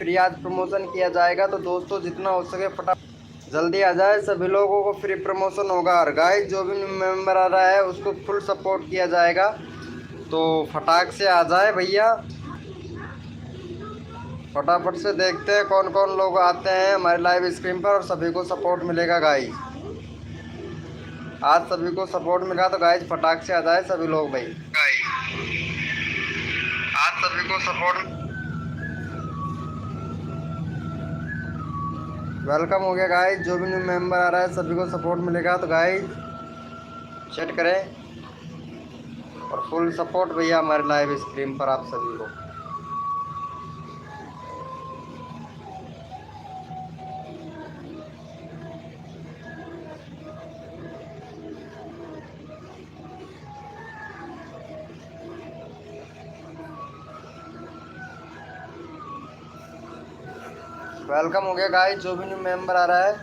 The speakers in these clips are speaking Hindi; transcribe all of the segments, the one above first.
फ्री आज प्रमोशन किया जाएगा। तो दोस्तों जितना हो सके फटाफट जल्दी आ जाए, सभी लोगों को फ्री प्रमोशन होगा। और गाइस जो भी मेंबर आ रहा है उसको फुल सपोर्ट किया जाएगा, तो फटाक से आ जाए भैया। फटाफट से देखते हैं कौन कौन लोग आते हैं हमारे लाइव स्क्रीन पर और सभी को सपोर्ट मिलेगा गाइस। आज सभी को सपोर्ट मिला तो गाइस फटाक से आ जाए सभी लोग भाई। आज सभी को सपोर्ट वेलकम हो गया गाइस। जो भी न्यू मेंबर आ रहा है सभी को सपोर्ट मिलेगा, तो गाइस चैट करें और फुल सपोर्ट भैया हमारे लाइव स्ट्रीम पर आप सभी को। वेलकम हो गया गाइस। जो भी न्यू मेंबर आ रहा है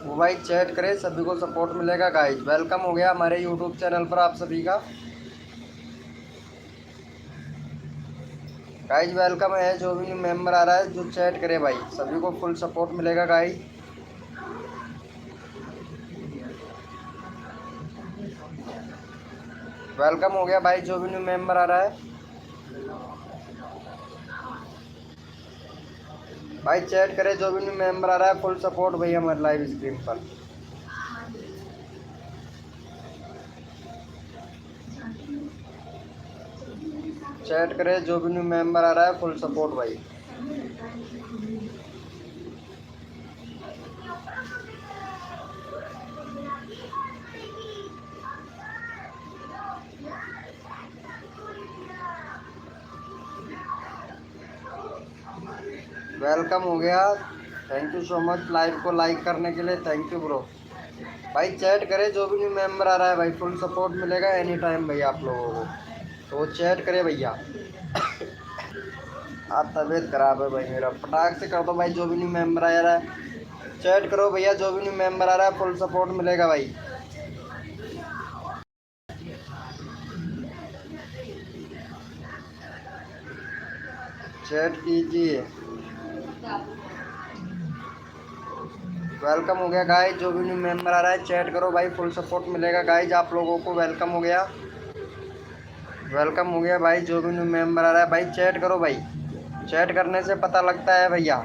वो भाई चैट करे, सभी को सपोर्ट मिलेगा गाइस। वेलकम हो गया हमारे यूट्यूब चैनल पर आप सभी का गाइस। वेलकम है, जो भी न्यू मेंबर आ रहा है जो चैट करे भाई सभी को फुल सपोर्ट मिलेगा गाइस। वेलकम हो गया भाई, जो भी न्यू मेंबर आ रहा है भाई चैट करे। जो भी न्यू मेंबर आ रहा है फुल सपोर्ट भैया हमारे लाइव स्ट्रीम पर। चैट करे, जो भी न्यू मेंबर आ रहा है फुल सपोर्ट भाई। वेलकम हो गया, thank you so much live को लाइक करने के लिए, थैंक यू ब्रो। भाई चैट करे, जो भी न्यू मेंबर आ रहा है भाई फुल सपोर्ट मिलेगा एनी टाइम भैया आप लोगों को, तो चैट करे भैया। आज तबीयत खराब है भाई मेरा, फटाक से कर दो भाई। जो भी न्यू मेंबर आ रहा है चैट करो भैया। जो भी न्यू मेंबर आ रहा है फुल सपोर्ट मिलेगा भाई। चैट कीजिए। वेलकम हो गया गाइस। जो भी न्यू मेंबर आ रहा है चैट करो भाई, फुल सपोर्ट मिलेगा गाइस आप लोगों को। वेलकम हो गया, वेलकम हो गया भाई। जो भी न्यू मेंबर आ रहा है भाई चैट करो भाई, चैट करने से पता लगता है भैया।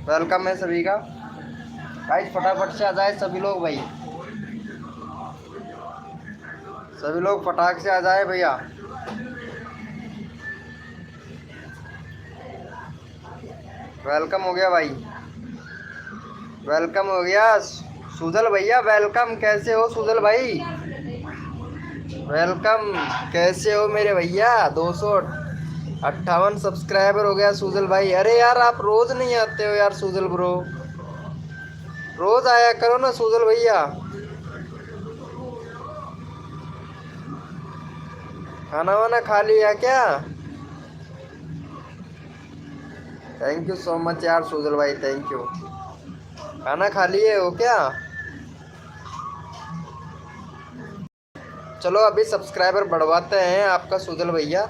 वेलकम है सभी का गाइस, फटाफट से आ जाए सभी लोग भाई, सभी लोग फटाक से आ जाए भैया। वेलकम हो गया भाई, वेलकम हो गया सुजल भैया। वेलकम, कैसे हो सुजल भाई? वेलकम, कैसे हो मेरे भैया? 258 सब्सक्राइबर हो गया सुजल भाई। अरे यार आप रोज नहीं आते हो यार सुजल ब्रो, रोज आया करो ना सुजल भैया। खाना वाना खा लिया क्या? थैंक यू सो मच यार सुजल भाई, थैंक यू। खाना खा लिए हो क्या? चलो अभी सब्सक्राइबर बढ़वाते हैं आपका सुजल भैया,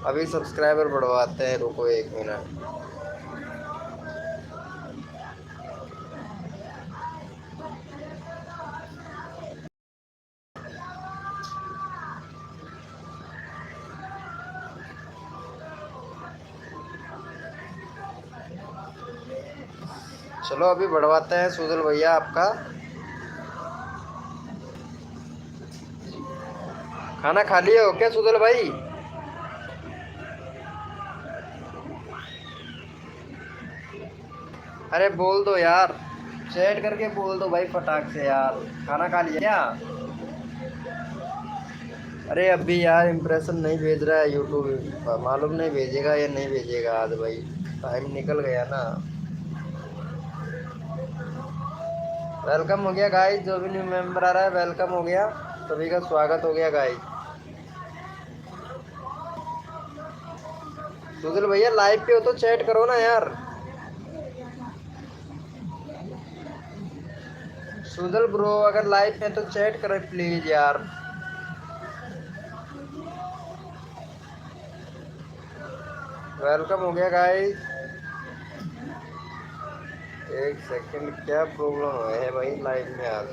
अभी सब्सक्राइबर बढ़वाते हैं, रुको एक मिनट। चलो अभी बढ़वाते हैं सुजल भैया आपका। खाना खा लिए हो क्या सुजल भाई? अरे बोल दो यार, चैट करके बोल दो भाई फटाक से यार, खाना खा लिया क्या? अरे अभी यार इम्प्रेशन नहीं भेज रहा है यूट्यूब, मालूम नहीं भेजेगा या नहीं भेजेगा आज भाई, टाइम निकल गया ना। वेलकम हो गया गाइस। जो भी न्यू मेंबर आ रहा है वेलकम हो गया, सभी का स्वागत हो गया गाइस। सुजल भैया लाइव पे हो तो चैट करो ना यार। सुजल ब्रो अगर लाइव पे तो चैट करो प्लीज यार। वेलकम हो गया गाइस। एक सेकंड, क्या प्रॉब्लम है भाई लाइव में आज?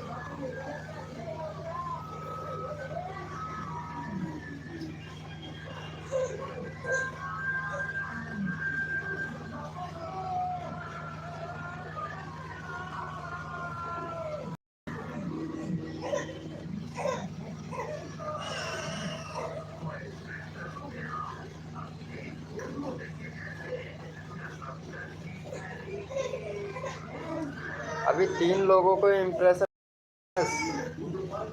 अभी 3 लोगों को इम्प्रेशन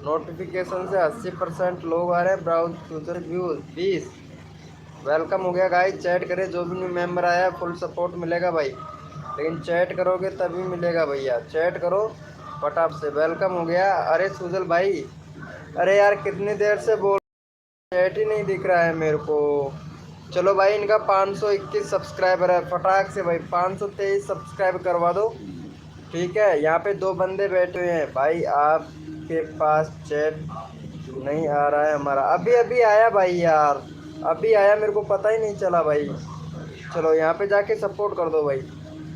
नोटिफिकेशन से 80% लोग आ रहे हैं। Browse future views 20। वेलकम हो गया गाइस, चैट करे। जो भी न्यू मेंबर आया फुल सपोर्ट मिलेगा भाई, लेकिन चैट करोगे तभी मिलेगा भैया, चैट करो फटाफ से। वेलकम हो गया। अरे सुजल भाई, अरे यार कितनी देर से बोल, चैट ही नहीं दिख रहा है मेरे को। चलो भाई, इनका 521 सब्सक्राइबर है, फटाक से भाई 523 सब्सक्राइब करवा दो, ठीक है। यहाँ पे 2 बंदे बैठे हुए हैं भाई, आपके पास चैट नहीं आ रहा है हमारा। अभी अभी आया भाई यार, अभी आया, मेरे को पता ही नहीं चला भाई। चलो यहाँ पे जाके सपोर्ट कर दो भाई,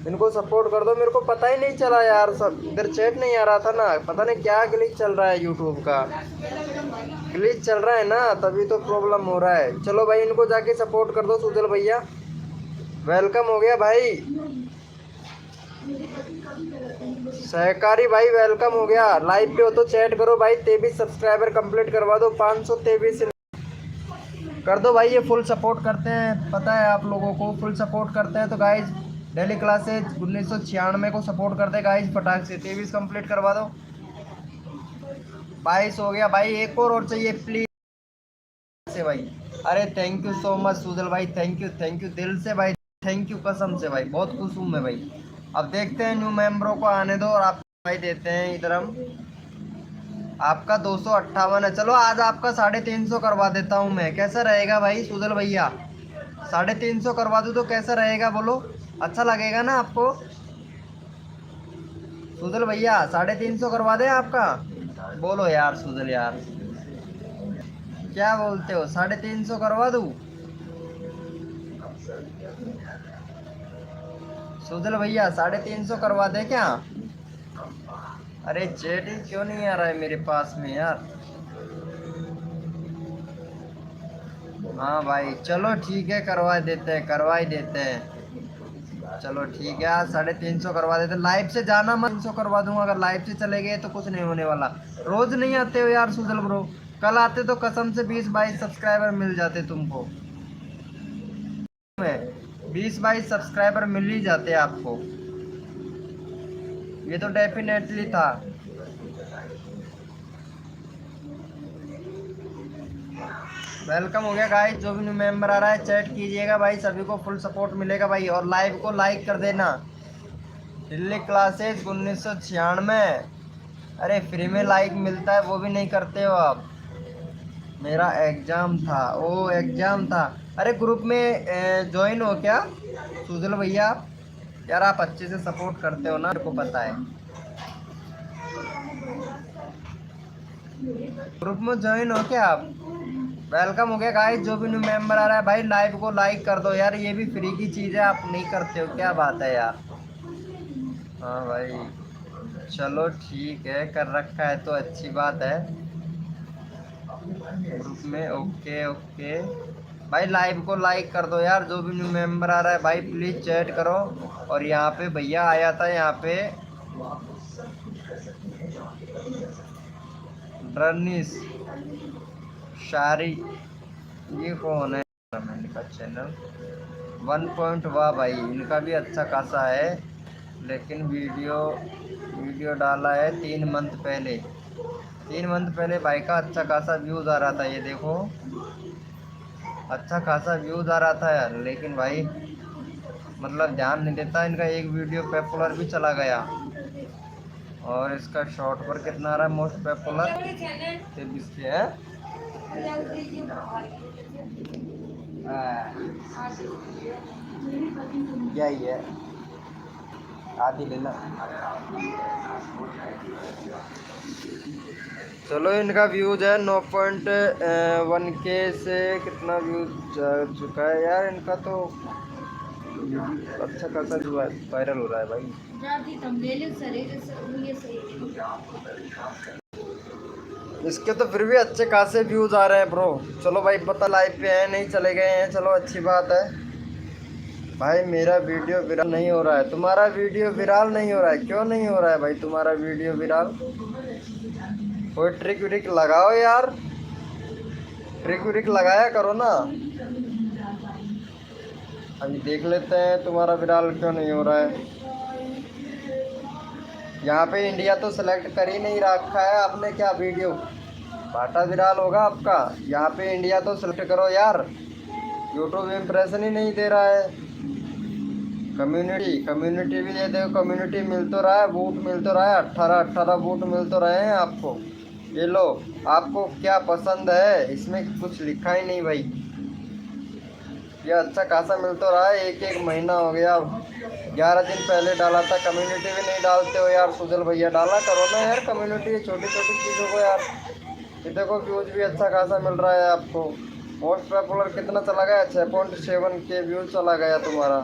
इनको सपोर्ट कर दो, मेरे को पता ही नहीं चला यार। सब इधर चैट नहीं आ रहा था ना, पता नहीं क्या ग्लिच चल रहा है, यूट्यूब का ग्लिच चल रहा है ना, तभी तो प्रॉब्लम हो रहा है। चलो भाई, इनको जाके सपोर्ट कर दो सुजल भैया। वेलकम हो गया भाई सहकारी भाई, वेलकम हो गया। लाइव पे हो तो चैट करो भाई। 23 सब्सक्राइबर कंप्लीट करवा दो, 523 कर दो भाई। ये फुल सपोर्ट करते हैं, पता है आप लोगों को, फुल सपोर्ट करते हैं। तो गाइज डेली क्लासेज 1996 को सपोर्ट करते हैं गाइज, फटाक से 23 कंप्लीट करवा दो। 22 हो गया भाई, एक और चाहिए प्लीज से भाई। अरे thank you so much Sujal भाई, थैंक यू दिल से भाई, थैंक यू कसम से भाई, बहुत खुश हूँ मैं भाई। अब देखते हैं, न्यू मेंबरों को आने दो और आप भाई देते हैं इधर हम। आपका 258 है, चलो आज आपका 350 करवा देता हूँ मैं, कैसा रहेगा भाई सुजल भैया? 350 करवा दूँ तो कैसा रहेगा बोलो, अच्छा लगेगा ना आपको सुजल भैया? 350 करवा दें आपका, बोलो यार सुजल यार, क्या बोलते हो? 350 करवा दूँ सुजल भैया? 350 करवा दे क्या? अरे चैट ही क्यों नहीं आ रहा है मेरे पास में यार? हाँ भाई चलो ठीक है, करवा देते हैं, करवा ही देते हैं। चलो ठीक है, आज 350 करवा देते हैं। लाइव से जाना मत, 300 करवा दूंगा। अगर लाइव से चले गए तो कुछ नहीं होने वाला। रोज नहीं आते हो यार सुजल ब्रो, कल आते तो कसम से 20-22 सब्सक्राइबर मिल जाते तुमको, 20-22 सब्सक्राइबर मिल ही जाते आपको, ये तो डेफिनेटली था। वेलकम हो गया गाइस, जो भी न्यू मेंबर आ रहा है चैट कीजिएगा भाई, सभी को फुल सपोर्ट मिलेगा भाई। और लाइव को लाइक कर देना। दिल्ली क्लासेस 1996, अरे फ्री में लाइक मिलता है, वो भी नहीं करते हो आप। मेरा एग्जाम था, ओ एग्जाम था। अरे ग्रुप में ज्वाइन हो क्या सुजल भैया? यार आप अच्छे से सपोर्ट करते हो ना, मेरे को पता है। ग्रुप में ज्वाइन हो क्या आप? वेलकम हो गया गाइस, जो भी न्यू मेंबर आ रहा है भाई लाइव को लाइक कर दो यार, ये भी फ्री की चीज़ है, आप नहीं करते हो, क्या बात है यार। हाँ भाई चलो ठीक है, कर रखा है तो अच्छी बात है ग्रुप में। ओके ओके भाई, लाइव को लाइक कर दो यार, जो भी न्यू मेंबर आ रहा है भाई प्लीज़ चैट करो। और यहाँ पे भैया आया था, यहाँ पे रनीस शारी, ये कौन है? इनका चैनल 1 पॉइंट, वाह भाई इनका भी अच्छा खासा है, लेकिन वीडियो डाला है 3 मंथ पहले। 3 मंथ पहले भाई का अच्छा खासा व्यूज़ आ रहा था, ये देखो अच्छा खासा व्यूज़ आ रहा था यार, लेकिन भाई मतलब ध्यान नहीं देता। इनका एक वीडियो पॉपुलर भी चला गया, और इसका शॉर्ट पर कितना आ रहा है मोस्ट पॉपुलर? 23 के है। यही है, आधी लेना। चलो इनका व्यूज है 9.1 के से कितना व्यूज जा चुका है यार इनका, तो अच्छा खासा जो वायरल हो रहा है भाई। इसके तो फिर भी अच्छे खासे व्यूज आ रहे हैं ब्रो। चलो भाई पता लाइव पे है नहीं चले गए हैं, चलो अच्छी बात है। भाई मेरा वीडियो विराल नहीं हो रहा है, तुम्हारा वीडियो विराल नहीं हो रहा है, क्यों नहीं हो रहा है भाई तुम्हारा वीडियो विराल? कोई ट्रिक व्रिक लगाओ यार, ट्रिक व्रिक लगाया करो ना। अभी देख लेते हैं तुम्हारा विराल क्यों नहीं हो रहा है। यहाँ पे इंडिया तो सिलेक्ट कर ही नहीं रखा है आपने, क्या वीडियो बाटा विराल होगा आपका? यहाँ पे इंडिया तो सिलेक्ट करो यार, यूट्यूब इम्प्रेशन ही नहीं दे रहा है। कम्युनिटी भी दे दो, कम्युनिटी मिल तो रहा है, बूट मिल तो रहा है, 18 बूट मिल तो रहे हैं आपको। ये लो, आपको क्या पसंद है इसमें कुछ लिखा ही नहीं भाई। ये अच्छा खासा मिल तो रहा है, एक महीना हो गया, 11 दिन पहले डाला था। कम्युनिटी भी नहीं डालते हो यार सुजल भैया, डाला करो ना यार कम्युनिटी, छोटी छोटी चीज़ों को यार। ये देखो व्यूज भी अच्छा खासा मिल रहा है आपको। मोस्ट पॉपुलर कितना चला गया? 6.7 के व्यूज चला गया तुम्हारा।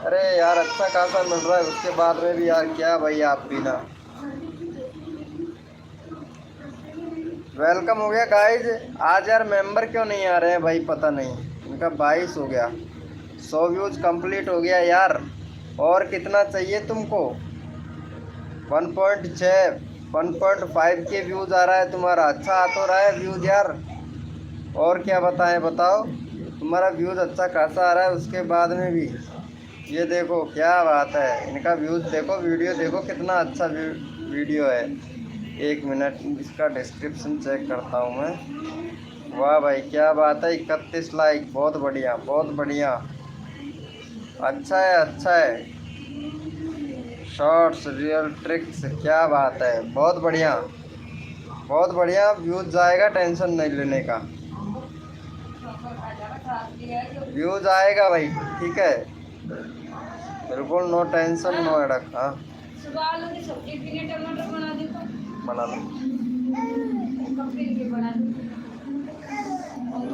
अरे यार अच्छा खासा मिल रहा है, उसके बाद में भी यार क्या भाई आप भी ना। वेलकम हो गया गाइज। आज यार मेंबर क्यों नहीं आ रहे हैं भाई, पता नहीं। इनका 22 हो गया, 100 व्यूज कंप्लीट हो गया यार। और कितना चाहिए तुमको? 1.6 1.5 के व्यूज आ रहा है तुम्हारा, अच्छा आ तो रहा है व्यूज यार। और क्या बताएं, बताओ। तुम्हारा व्यूज अच्छा खासा आ रहा है, उसके बाद में भी ये देखो क्या बात है। इनका व्यूज देखो, वीडियो देखो कितना अच्छा वीडियो है। 1 मिनट इसका डिस्क्रिप्शन चेक करता हूँ मैं। वाह भाई क्या बात है, 31 लाइक, बहुत बढ़िया बहुत बढ़िया। अच्छा है अच्छा है। शॉर्ट्स रियल ट्रिक्स, क्या बात है, बहुत बढ़िया बहुत बढ़िया। व्यूज जाएगा, टेंशन नहीं लेने का, व्यूज आएगा भाई, ठीक है बिल्कुल, नो टेंशन नो हेडक। हाँ बना लो।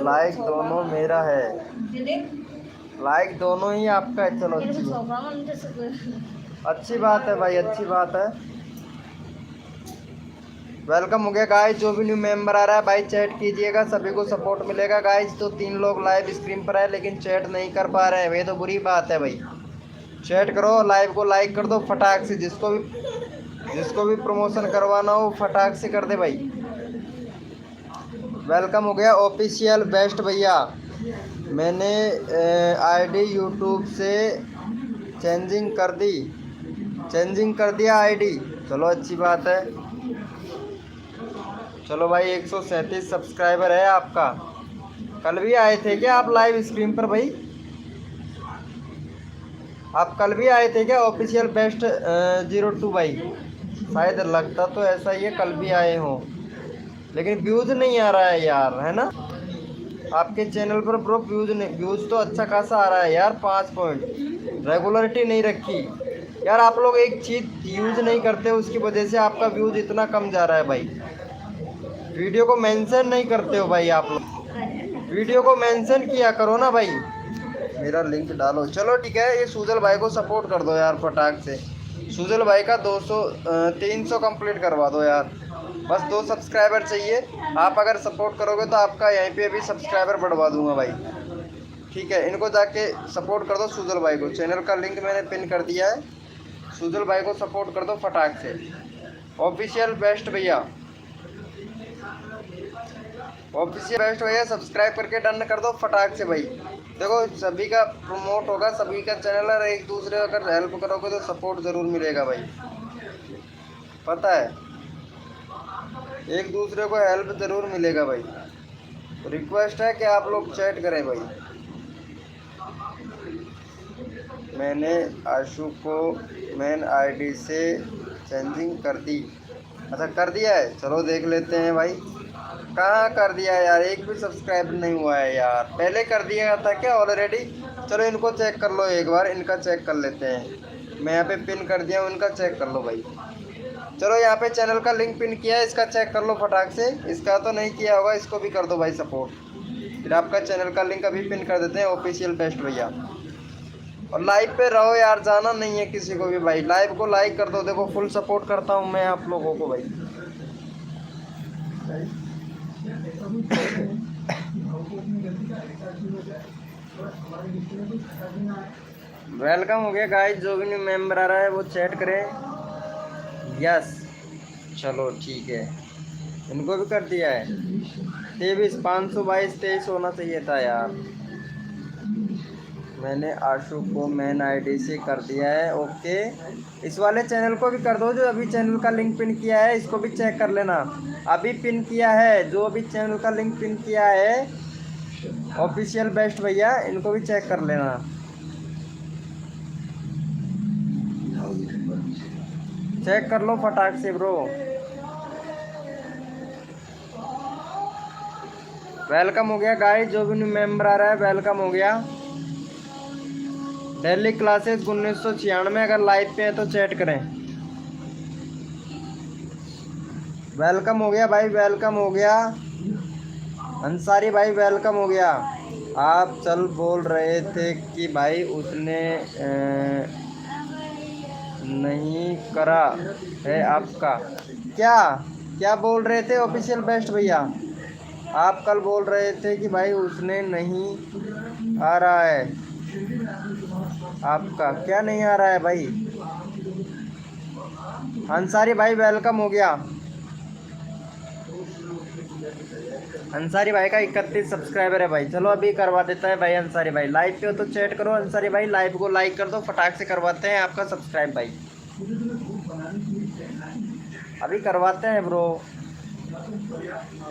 लाइक दोनों मेरा है, लाइक दोनों ही आपका है। चलो अच्छी बात है भाई, अच्छी बात है। वेलकम हो गया गाइस। जो भी न्यू मेंबर आ रहा है भाई चैट कीजिएगा, सभी को सपोर्ट मिलेगा गाइस। तो 3 लोग लाइव स्क्रीन पर है लेकिन चैट नहीं कर पा रहे हैं, ये तो बुरी बात है भाई। चैट करो, लाइव को लाइक कर दो फटाक से। जिसको भी प्रमोशन करवाना हो फटाक से कर दे भाई। वेलकम हो गया ऑफिशियल बेस्ट भैया। मैंने आईडी यूट्यूब से चेंजिंग कर दिया आईडी। चलो अच्छी बात है। चलो भाई 137 सब्सक्राइबर है आपका। कल भी आए थे क्या आप लाइव स्क्रीन पर भाई? आप कल भी आए थे क्या ऑफिशियल बेस्ट 02 भाई? शायद लगता तो ऐसा ही है, कल भी आए हों, लेकिन व्यूज़ नहीं आ रहा है यार, है ना आपके चैनल पर ब्रो? व्यूज़ तो अच्छा खासा आ रहा है यार, 5 पॉइंट। रेगुलरिटी नहीं रखी यार आप लोग, एक चीज़ यूज़ नहीं करते उसकी वजह से आपका व्यूज़ इतना कम जा रहा है भाई। वीडियो को मेंशन नहीं करते हो भाई आप लोग, वीडियो को मेंशन किया करो ना भाई। मेरा लिंक डालो। चलो ठीक है, ये सुजल भाई को सपोर्ट कर दो यार फटाक से। सुजल भाई का 300 कंप्लीट करवा दो यार, बस 2 सब्सक्राइबर चाहिए। आप अगर सपोर्ट करोगे तो आपका यहीं पे भी सब्सक्राइबर बढ़वा दूंगा भाई, ठीक है। इनको जाके सपोर्ट कर दो सुजल भाई को, चैनल का लिंक मैंने पिन कर दिया है। सुजल भाई को सपोर्ट कर दो फटाक से। ऑफिशियल बेस्ट भैया, ऑफिशियल बेस्ट भैया सब्सक्राइब करके डन कर दो फटाक से भाई। देखो सभी का प्रमोट होगा, सभी का चैनल है, एक दूसरे अगर हेल्प करोगे तो सपोर्ट ज़रूर मिलेगा भाई, पता है एक दूसरे को हेल्प ज़रूर मिलेगा भाई। तो रिक्वेस्ट है कि आप लोग चैट करें भाई। मैंने आशु को मेन आईडी से चेंजिंग कर दी। अच्छा कर दिया है, चलो देख लेते हैं भाई। कहाँ कर दिया यार, एक भी सब्सक्राइब नहीं हुआ है यार। पहले कर दिया था क्या ऑलरेडी? चलो इनको चेक कर लो एक बार, इनका चेक कर लेते हैं। मैं यहाँ पे पिन कर दिया हूँ, इनका चेक कर लो भाई। चलो यहाँ पे चैनल का लिंक पिन किया है, इसका चेक कर लो फटाक से। इसका तो नहीं किया होगा, इसको भी कर दो भाई सपोर्ट। फिर आपका चैनल का लिंक अभी पिन कर देते हैं, ऑफिशियल बेस्ट भैया। और लाइव पे रहो यार, जाना नहीं है किसी को भी भाई। लाइव को लाइक कर दो, देखो फुल सपोर्ट करता हूँ मैं आप लोगों को भाई। वेलकम हो गया गाइस, जो भी न्यू मेंबर आ रहा है वो चैट करे। यस चलो ठीक है, इनको भी कर दिया है। 23 522 23 होना चाहिए था यार। मैंने आशु को मेन आईडी से कर दिया है। ओके, इस वाले चैनल को भी कर दो, जो अभी चैनल का लिंक पिन किया है इसको भी चेक कर लेना। अभी पिन किया है, जो अभी चैनल का लिंक पिन किया है ऑफिशियल बेस्ट भैया, इनको भी चेक कर लेना। चेक कर लो फटाक से ब्रो। वेलकम हो गया गाइस, जो भी न्यू मेंबर आ रहा है वेलकम हो गया। डेली क्लासेस 1996, अगर लाइव पे है तो चैट करें। वेलकम हो गया भाई, वेलकम हो गया। अंसारी भाई वेलकम हो गया। आप चल बोल रहे थे कि भाई उसने नहीं करा है आपका। क्या क्या बोल रहे थे ऑफिशियल बेस्ट भैया? आप कल बोल रहे थे कि भाई उसने नहीं आ रहा है आपका। क्या नहीं आ रहा है भाई? अंसारी भाई वेलकम हो गया। अंसारी भाई का 31 सब्सक्राइबर है भाई। चलो अभी करवा देता है भाई अंसारी भाई। लाइव पे हो तो चैट करो अंसारी भाई, लाइव को लाइक कर दो, फटाक से करवाते हैं आपका सब्सक्राइब भाई। अभी करवाते हैं bro,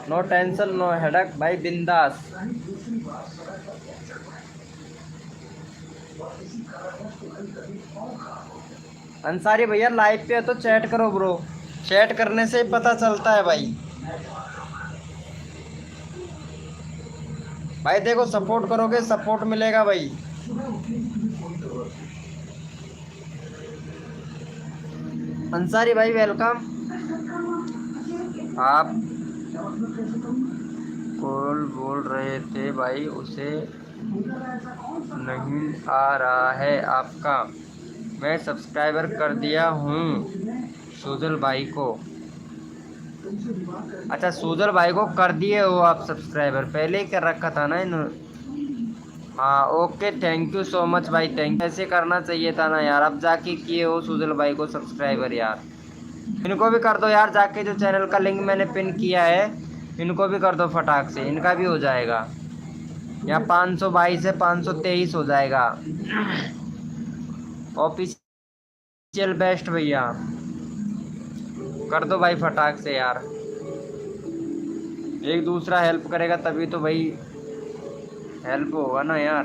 no tension no headache भाई, बिंदास। अंसारी भैया लाइव पे है तो चैट करो ब्रो, चैट करने से पता चलता है भाई। भाई देखो सपोर्ट करोगे सपोर्ट मिलेगा भाई। अंसारी भाई वेलकम। आप कॉल बोल रहे थे भाई उसे नहीं आ रहा है आपका। मैं सब्सक्राइबर कर दिया हूँ सुजल भाई को। अच्छा सुजल भाई को कर दिए हो आप सब्सक्राइबर, पहले ही कर रखा था ना इन्होंने। हाँ okay, thank you so much भाई, थैंक। ऐसे करना चाहिए था ना यार, अब जाके किए हो सुजल भाई को सब्सक्राइबर यार। इनको भी कर दो यार, जाके जो चैनल का लिंक मैंने पिन किया है इनको भी कर दो फटाक से, इनका भी हो जाएगा। या 522 से 523 हो जाएगा। ऑफिशियल बेस्ट भैया कर दो भाई फटाक से यार, एक दूसरा हेल्प करेगा तभी तो भाई हेल्प होगा ना यार।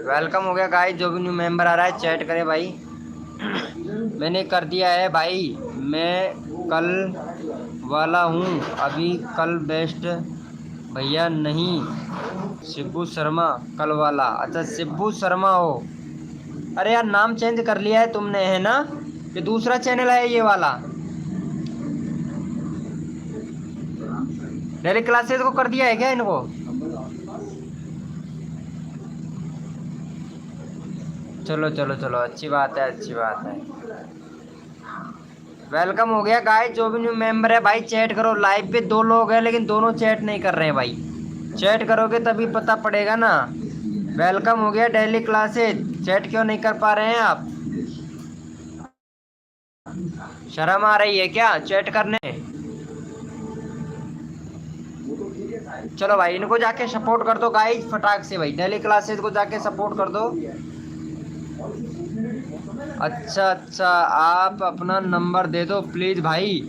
वेलकम हो गया गाइस, जो भी न्यू मेंबर आ रहा है चैट करे भाई। मैंने कर दिया है भाई, मैं कल वाला हूँ अभी, कल बेस्ट भैया नहीं, शिबू शर्मा कल वाला। अच्छा शिबू शर्मा हो, अरे यार नाम चेंज कर लिया है तुमने है ना, ये दूसरा चैनल है ये वाला। डेली क्लासेस को कर दिया है क्या इनको? चलो चलो चलो, अच्छी बात है अच्छी बात है। वेलकम हो गया गाइस, जो भी न्यू मेंबर है भाई चैट करो। लाइव पे 2 लोग हैं लेकिन दोनों चैट नहीं कर रहे हैं भाई, चैट करोगे तभी पता पड़ेगा ना। वेलकम हो गया डेली क्लासेस, चैट क्यों नहीं कर पा रहे हैं आप? शर्म आ रही है क्या चैट करने? चलो भाई इनको जाके सपोर्ट कर दो गाइस फटाक से भाई, डेली क्लासेस को जाके सपोर्ट कर दो। अच्छा अच्छा, आप अपना नंबर दे दो प्लीज़ भाई,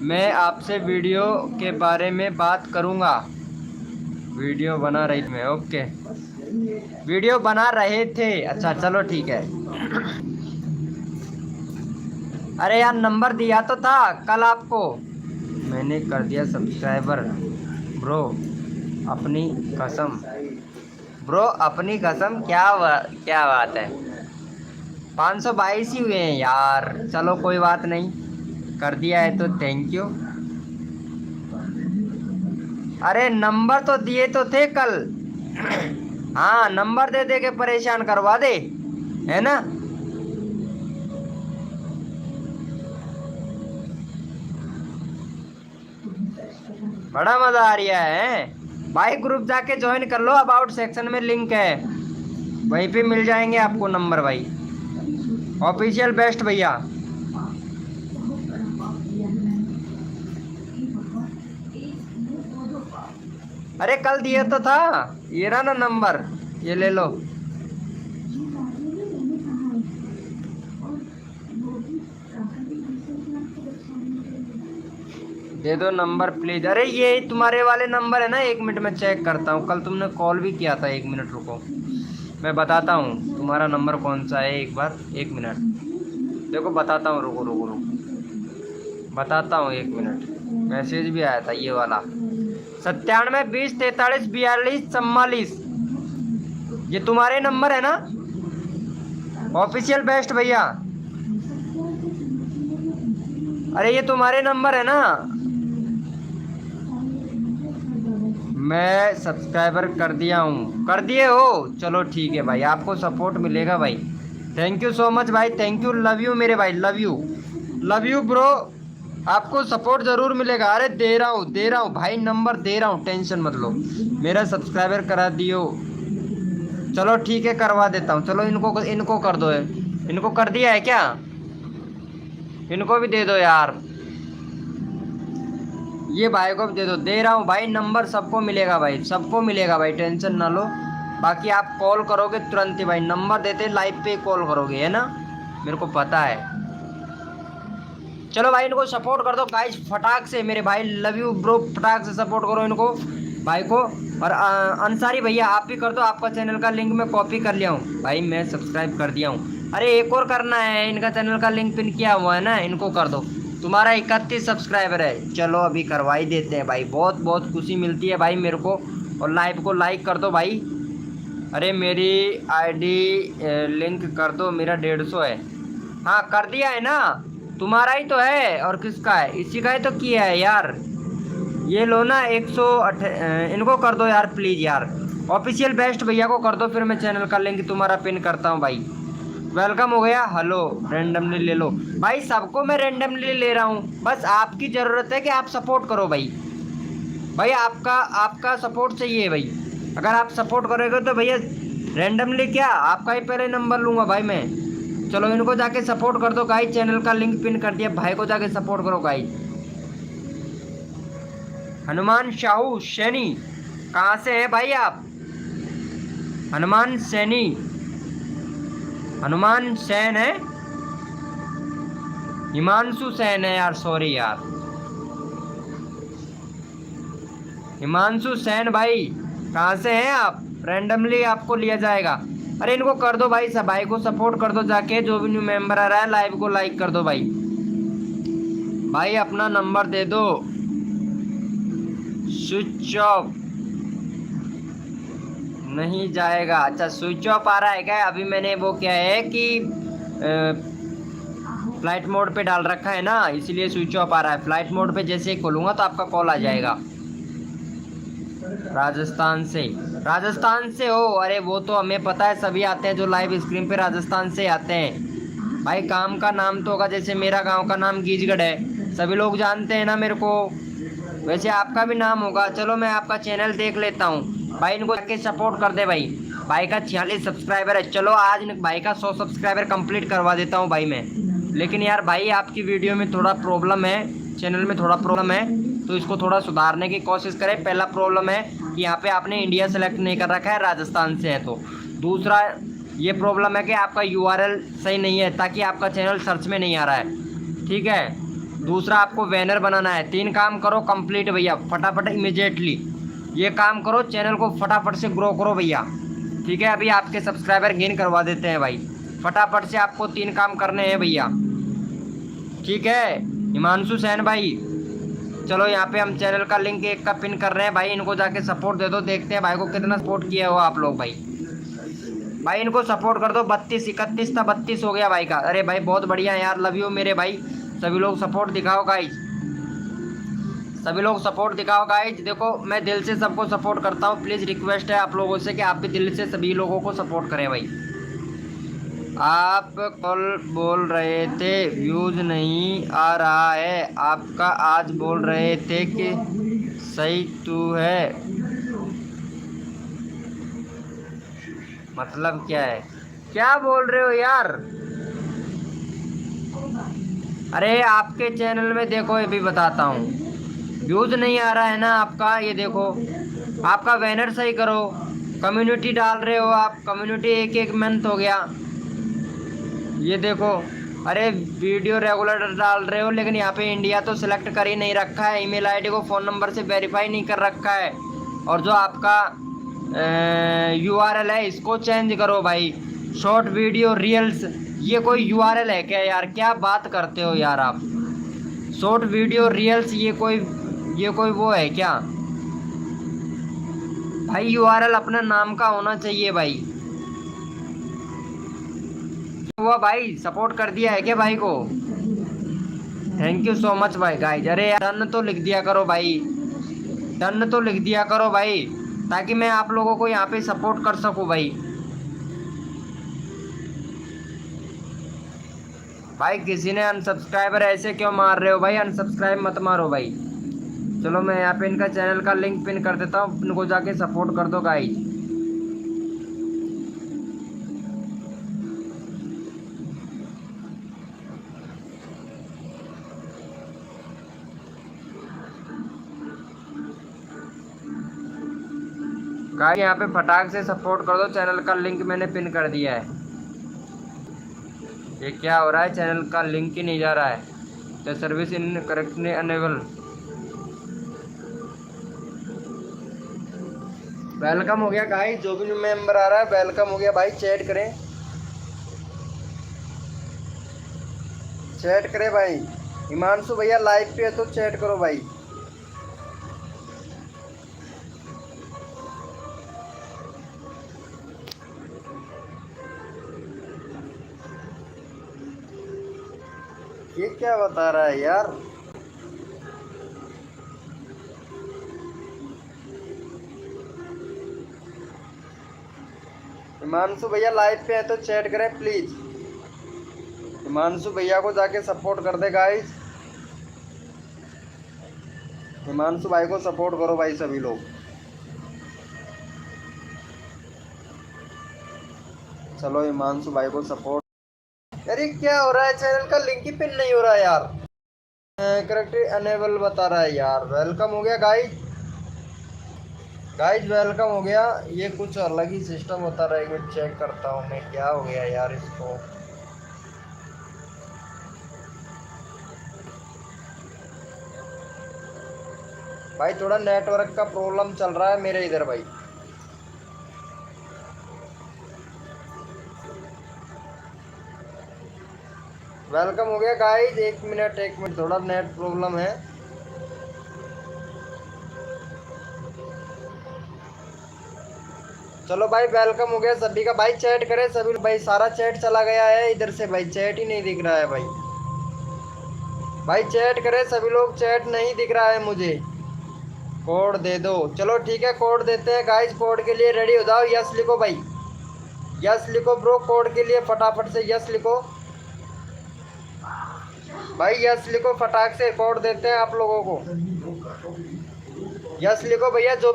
मैं आपसे वीडियो के बारे में बात करूँगा। वीडियो बना रही मैं, ओके वीडियो बना रहे थे, अच्छा चलो ठीक है। अरे यार नंबर दिया तो था कल आपको, मैंने कर दिया सब्सक्राइबर ब्रो, अपनी कसम ब्रो, अपनी कसम। क्या बात है, 522 ही हुए हैं यार। चलो कोई बात नहीं, कर दिया है तो थैंक यू। अरे नंबर तो दिए तो थे कल। हाँ नंबर दे दे के परेशान करवा दे, है ना। बड़ा मजा आ रहा है भाई। ग्रुप जाके ज्वाइन कर लो, अबाउट सेक्शन में लिंक है, वहीं पे मिल जाएंगे आपको नंबर भाई। ऑफिशियल बेस्ट भैया। अरे कल दिया तो था, ये रहा ना नंबर, ये ले लो। दे दो नंबर प्लीज। अरे ये तुम्हारे वाले नंबर है ना, 1 मिनट में चेक करता हूँ। कल तुमने कॉल भी किया था, 1 मिनट रुको मैं बताता हूँ तुम्हारा नंबर कौन सा है। एक बार 1 मिनट देखो बताता हूँ, रुको रुको रुको बताता हूँ 1 मिनट। मैसेज भी आया था ये वाला, 97 20 43 42 44। ये तुम्हारे नंबर है ना, ऑफिशियल बेस्ट भैया। अरे ये तुम्हारे नंबर है ना। मैं सब्सक्राइबर कर दिया हूँ। कर दिए हो, चलो ठीक है भाई, आपको सपोर्ट मिलेगा भाई। थैंक यू सो मच भाई, थैंक यू, लव यू मेरे भाई, love you, love you bro. आपको सपोर्ट ज़रूर मिलेगा। अरे दे रहा हूँ भाई, नंबर दे रहा हूँ, टेंशन मत लो। मेरा सब्सक्राइबर करा दियो, चलो ठीक है करवा देता हूँ। चलो इनको कर दो, है इनको कर दिया है क्या, इनको भी दे दो यार। ये भाई को भी दे दो, दे रहा हूँ भाई। नंबर सबको मिलेगा भाई, सबको मिलेगा भाई, टेंशन ना लो। बाकी आप कॉल करोगे तुरंत ही भाई, नंबर देते लाइव पे कॉल करोगे, है ना, मेरे को पता है। चलो भाई इनको सपोर्ट कर दो गाइस फटाक से मेरे भाई, लव यू ब्रो। फटाक से सपोर्ट करो इनको भाई को। और अंसारी भैया आप भी कर दो, आपका चैनल का लिंक मैं कॉपी कर लिया हूँ भाई, मैं सब्सक्राइब कर दिया हूँ। अरे एक और करना है, इनका चैनल का लिंक पिन किया हुआ है ना, इनको कर दो। तुम्हारा 31 सब्सक्राइबर है, चलो अभी करवा ही देते हैं भाई। बहुत बहुत खुशी मिलती है भाई मेरे को। और लाइव को लाइक कर दो भाई। अरे मेरी आईडी लिंक कर दो, मेरा 150 है। हाँ कर दिया है ना, तुम्हारा ही तो है और किसका है, इसी का ही तो किया है यार। ये लो ना 108। इनको कर दो यार प्लीज़ यार, ऑफिशियल बेस्ट भैया को कर दो, फिर मैं चैनल का लिंक तुम्हारा पिन करता हूँ भाई। वेलकम हो गया, हेलो रैंडमली ले लो भाई, सबको मैं रैंडमली ले रहा हूँ। बस आपकी ज़रूरत है कि आप सपोर्ट करो भाई। भाई आपका सपोर्ट चाहिए भाई। अगर आप सपोर्ट करोगे तो भैया रैंडमली क्या, आपका ही पहले नंबर लूँगा भाई मैं। चलो इनको जाके सपोर्ट कर दो गाइस, चैनल का लिंक पिन कर दिया, भाई को जाके सपोर्ट करो गाइस। हनुमान शाहू सैनी, कहाँ से है भाई आप। हनुमान सैनी, हनुमान सैन है, हिमांशु सैन है यार, सॉरी यार, हिमांशु सैन भाई कहाँ से हैं आप, रैंडमली आपको लिया जाएगा। अरे इनको कर दो भाई, सब भाई को सपोर्ट कर दो जाके, जो भी न्यू मेंबर आ रहा है लाइव को लाइक कर दो भाई। भाई अपना नंबर दे दो। स्विच ऑफ नहीं जाएगा, अच्छा स्विच ऑफ आ रहा है क्या। अभी मैंने वो क्या है कि फ्लाइट मोड पे डाल रखा है ना, इसलिए स्विच ऑफ आ रहा है। फ्लाइट मोड पे जैसे ही खोलूँगा तो आपका कॉल आ जाएगा। राजस्थान से हो, अरे वो तो हमें पता है, सभी आते हैं जो लाइव स्क्रीन पे राजस्थान से आते हैं भाई। काम का नाम तो होगा, जैसे मेरा गांव का नाम गीजगढ़ है, सभी लोग जानते हैं ना मेरे को, वैसे आपका भी नाम होगा। चलो मैं आपका चैनल देख लेता हूँ भाई, इनको जाके सपोर्ट कर दे भाई। भाई का 46 सब्सक्राइबर है, चलो आज भाई का 100 सब्सक्राइबर कंप्लीट करवा देता हूँ भाई मैं। लेकिन यार भाई आपकी वीडियो में थोड़ा प्रॉब्लम है, चैनल में थोड़ा प्रॉब्लम है, तो इसको थोड़ा सुधारने की कोशिश करें। पहला प्रॉब्लम है कि यहाँ पे आपने इंडिया सेलेक्ट नहीं कर रखा है, राजस्थान से है। तो दूसरा ये प्रॉब्लम है कि आपका URL सही नहीं है, ताकि आपका चैनल सर्च में नहीं आ रहा है, ठीक है। दूसरा आपको बैनर बनाना है। 3 काम करो कंप्लीट भैया, फटाफट इमीडिएटली ये काम करो, चैनल को फटाफट से ग्रो करो भैया, ठीक है। अभी आपके सब्सक्राइबर गेन करवा देते हैं भाई, फटाफट से आपको 3 काम करने हैं भैया, ठीक है। हिमांशु सैन भाई, चलो यहाँ पे हम चैनल का लिंक 1 का पिन कर रहे हैं भाई, इनको जाके सपोर्ट दे दो। देखते हैं भाई को कितना सपोर्ट किया हो आप लोग भाई। भाई इनको सपोर्ट कर दो। 32 31 था, 32 हो गया भाई का। अरे भाई बहुत बढ़िया यार, लव यू मेरे भाई, सभी लोग सपोर्ट दिखाओ गाइस, सभी लोग सपोर्ट दिखाओ गाइज। देखो मैं दिल से सबको सपोर्ट करता हूँ, प्लीज़ रिक्वेस्ट है आप लोगों से कि आप भी दिल से सभी लोगों को सपोर्ट करें भाई। आप कल बोल रहे थे व्यूज नहीं आ रहा है आपका, आज बोल रहे थे कि सही तू है, मतलब क्या है? क्या बोल रहे हो यार? अरे आपके चैनल में देखो, ये भी बताता हूँ, व्यूज नहीं आ रहा है ना आपका, ये देखो आपका बैनर सही करो। कम्युनिटी डाल रहे हो आप, कम्युनिटी एक एक मंथ हो गया, ये देखो। अरे वीडियो रेगुलर डाल रहे हो लेकिन यहाँ पे इंडिया तो सिलेक्ट कर ही नहीं रखा है, ईमेल आईडी को फ़ोन नंबर से वेरीफाई नहीं कर रखा है, और जो आपका यूआरएल है इसको चेंज करो भाई। शॉर्ट वीडियो रील्स, ये कोई यूआरएल है क्या यार? क्या बात करते हो यार आप? शॉर्ट वीडियो रील्स ये कोई वो है क्या भाई? यूआरएल अपना नाम का होना चाहिए भाई। हुआ भाई, सपोर्ट कर दिया है क्या भाई को? थैंक यू सो मच भाई गाइज। अरे यार डन तो लिख दिया करो भाई, डन तो लिख दिया करो भाई, ताकि मैं आप लोगों को यहाँ पे सपोर्ट कर सकूँ भाई। भाई किसी ने अनसब्सक्राइबर ऐसे क्यों मार रहे हो भाई? अनसब्सक्राइब मत मारो भाई। चलो मैं यहाँ पे इनका चैनल का लिंक पिन कर देता हूँ, इनको जाके सपोर्ट कर दो गाइज। गाइस यहाँ पे फटाक से सपोर्ट कर दो, चैनल का लिंक मैंने पिन कर दिया है। ये क्या हो रहा है? चैनल का लिंक ही नहीं जा रहा है, तो service in correctly enable. Welcome हो गया गाइस, जो भी मेंबर आ रहा है वेलकम हो गया भाई। चैट करें, चैट करें भाई। हिमांशु भैया लाइव पे है तो चैट करो भाई। ये क्या बता रहा है यार? हिमांशु भैया लाइव पे है तो चैट करें प्लीज। हिमांशु भैया को जाके सपोर्ट कर दे गाइस। हिमांशु भाई को सपोर्ट करो भाई सभी लोग। चलो हिमांशु भाई को सपोर्ट। अरे क्या हो रहा है? चैनल का लिंक ही पिन नहीं हो रहा है यार, करेक्टली अनेबल बता रहा है यार। वेलकम हो गया गाइज, गाइज वेलकम हो गया। ये कुछ अलग ही सिस्टम होता रहा है, मैं चेक करता हूँ मैं क्या हो गया यार इसको। भाई थोड़ा नेटवर्क का प्रॉब्लम चल रहा है मेरे इधर भाई। वेलकम हो गया गाइज, एक मिनट, थोड़ा नेट प्रॉब्लम है। चलो भाई वेलकम हो गया सभी का भाई। चैट करें सभी भाई, सारा चैट चला गया है इधर से भाई, चैट ही नहीं दिख रहा है भाई। भाई चैट करें सभी लोग, चैट नहीं दिख रहा है मुझे। कोड दे दो, चलो ठीक है कोड देते हैं गाइज। कोड के लिए रेडी हो जाओ, यस लिखो भाई, यस लिखो ब्रो। कोड के लिए फटाफट से यस लिखो भाई, यस लिखो फटाक से। कोड देते हैं आप लोगों को, यस लिखो भैया। जो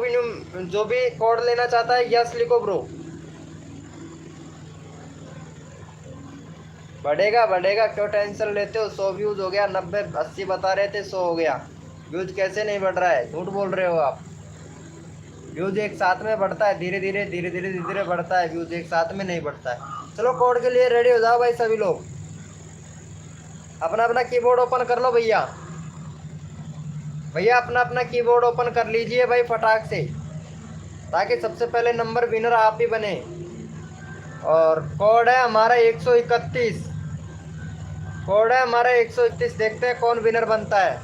भी कोड लेना चाहता है यस लिखो ब्रो। बढ़ेगा बढ़ेगा, क्यों टेंशन लेते हो? 100 व्यूज हो गया, 90 80 बता रहे थे, 100 हो गया। व्यूज कैसे नहीं बढ़ रहा है? झूठ बोल रहे हो आप। व्यूज एक साथ में बढ़ता है, धीरे धीरे धीरे धीरे धीरे धीरे बढ़ता है, व्यूज एक साथ में नहीं बढ़ता है। चलो कोड के लिए रेडी हो जाओ भाई सभी लोग। अपना अपना कीबोर्ड ओपन कर लो भैया, भैया अपना अपना कीबोर्ड ओपन कर लीजिए भाई फटाक से, ताकि सबसे पहले नंबर विनर आप ही बने। और कोड है हमारा 131, कोड है हमारा 131। देखते हैं कौन विनर बनता है।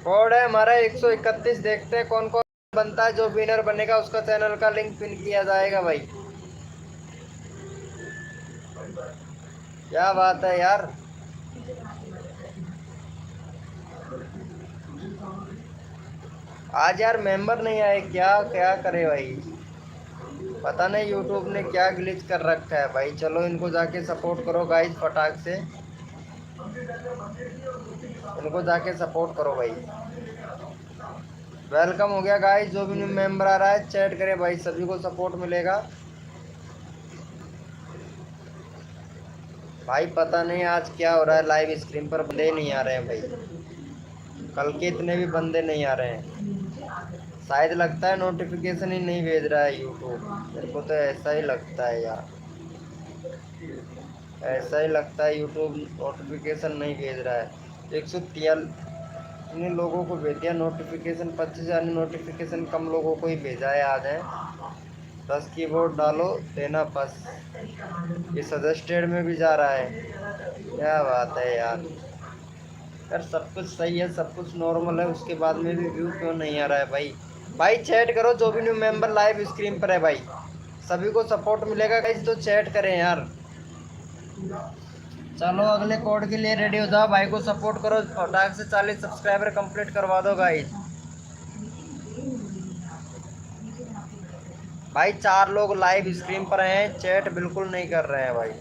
कोड है हमारा 131, देखते हैं कौन कौन बनता है। जो विनर बनेगा उसका चैनल का लिंक पिन किया जाएगा भाई। क्या बात है यार। आज यार मेंबर नहीं आए, क्या क्या करे भाई। पता नहीं यूट्यूब ने क्या ग्लिच कर रखा है भाई। चलो इनको जाके सपोर्ट करो गाइस फटाक से, इनको जाके सपोर्ट करो भाई। वेलकम हो गया गाइस, जो भी न्यू मेंबर आ रहा है चैट करे भाई, सभी को सपोर्ट मिलेगा भाई। पता नहीं आज क्या हो रहा है, लाइव स्क्रीन पर बंदे नहीं आ रहे हैं भाई। कल के इतने भी बंदे नहीं आ रहे हैं। शायद लगता है नोटिफिकेशन ही नहीं भेज रहा है यूट्यूब, मेरे को तो ऐसा ही लगता है यार। ऐसा ही लगता है यूट्यूब नोटिफिकेशन नहीं भेज रहा है। 143 लोगों को भेज दिया नोटिफिकेशन, 25,000 नोटिफिकेशन कम लोगों को ही भेजा है आज है। 10 की वोट डालो देना बस। ये सजेस्टेड में भी जा रहा है, क्या बात है यार। यार सब कुछ सही है, सब कुछ नॉर्मल है, उसके बाद में भी व्यू क्यों नहीं आ रहा है भाई। भाई चैट करो, जो भी न्यू मेंबर लाइव स्क्रीन पर है भाई, सभी को सपोर्ट मिलेगा गाइस, तो चैट करें यार। चलो अगले कोड के लिए रेडी हो जाओ, भाई को सपोर्ट करो फटाक से, 40 सब्सक्राइबर कंप्लीट करवा दो गाइस। भाई 4 लोग लाइव स्क्रीन पर हैं, चैट बिल्कुल नहीं कर रहे हैं भाई,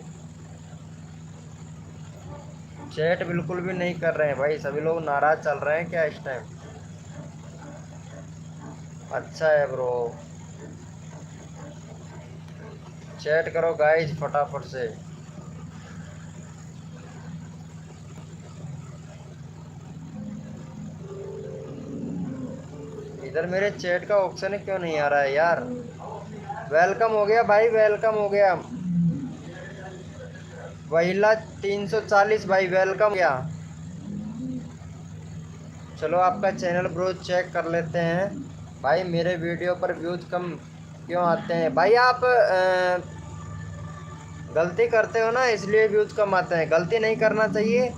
चैट बिल्कुल भी नहीं कर रहे हैं भाई। सभी लोग नाराज चल रहे हैं क्या इस टाइम। अच्छा है ब्रो, चैट करो गाइस फटाफट से। इधर मेरे चैट का ऑप्शन ही क्यों नहीं आ रहा है यार। वेलकम हो गया भाई, वेलकम हो गया। वहीला 340 भाई, वेलकम गया। चलो आपका चैनल ब्रो चेक कर लेते हैं भाई। मेरे वीडियो पर व्यूज कम क्यों आते हैं भाई। आप गलती करते हो ना, इसलिए व्यूज कम आते हैं। गलती नहीं करना चाहिए,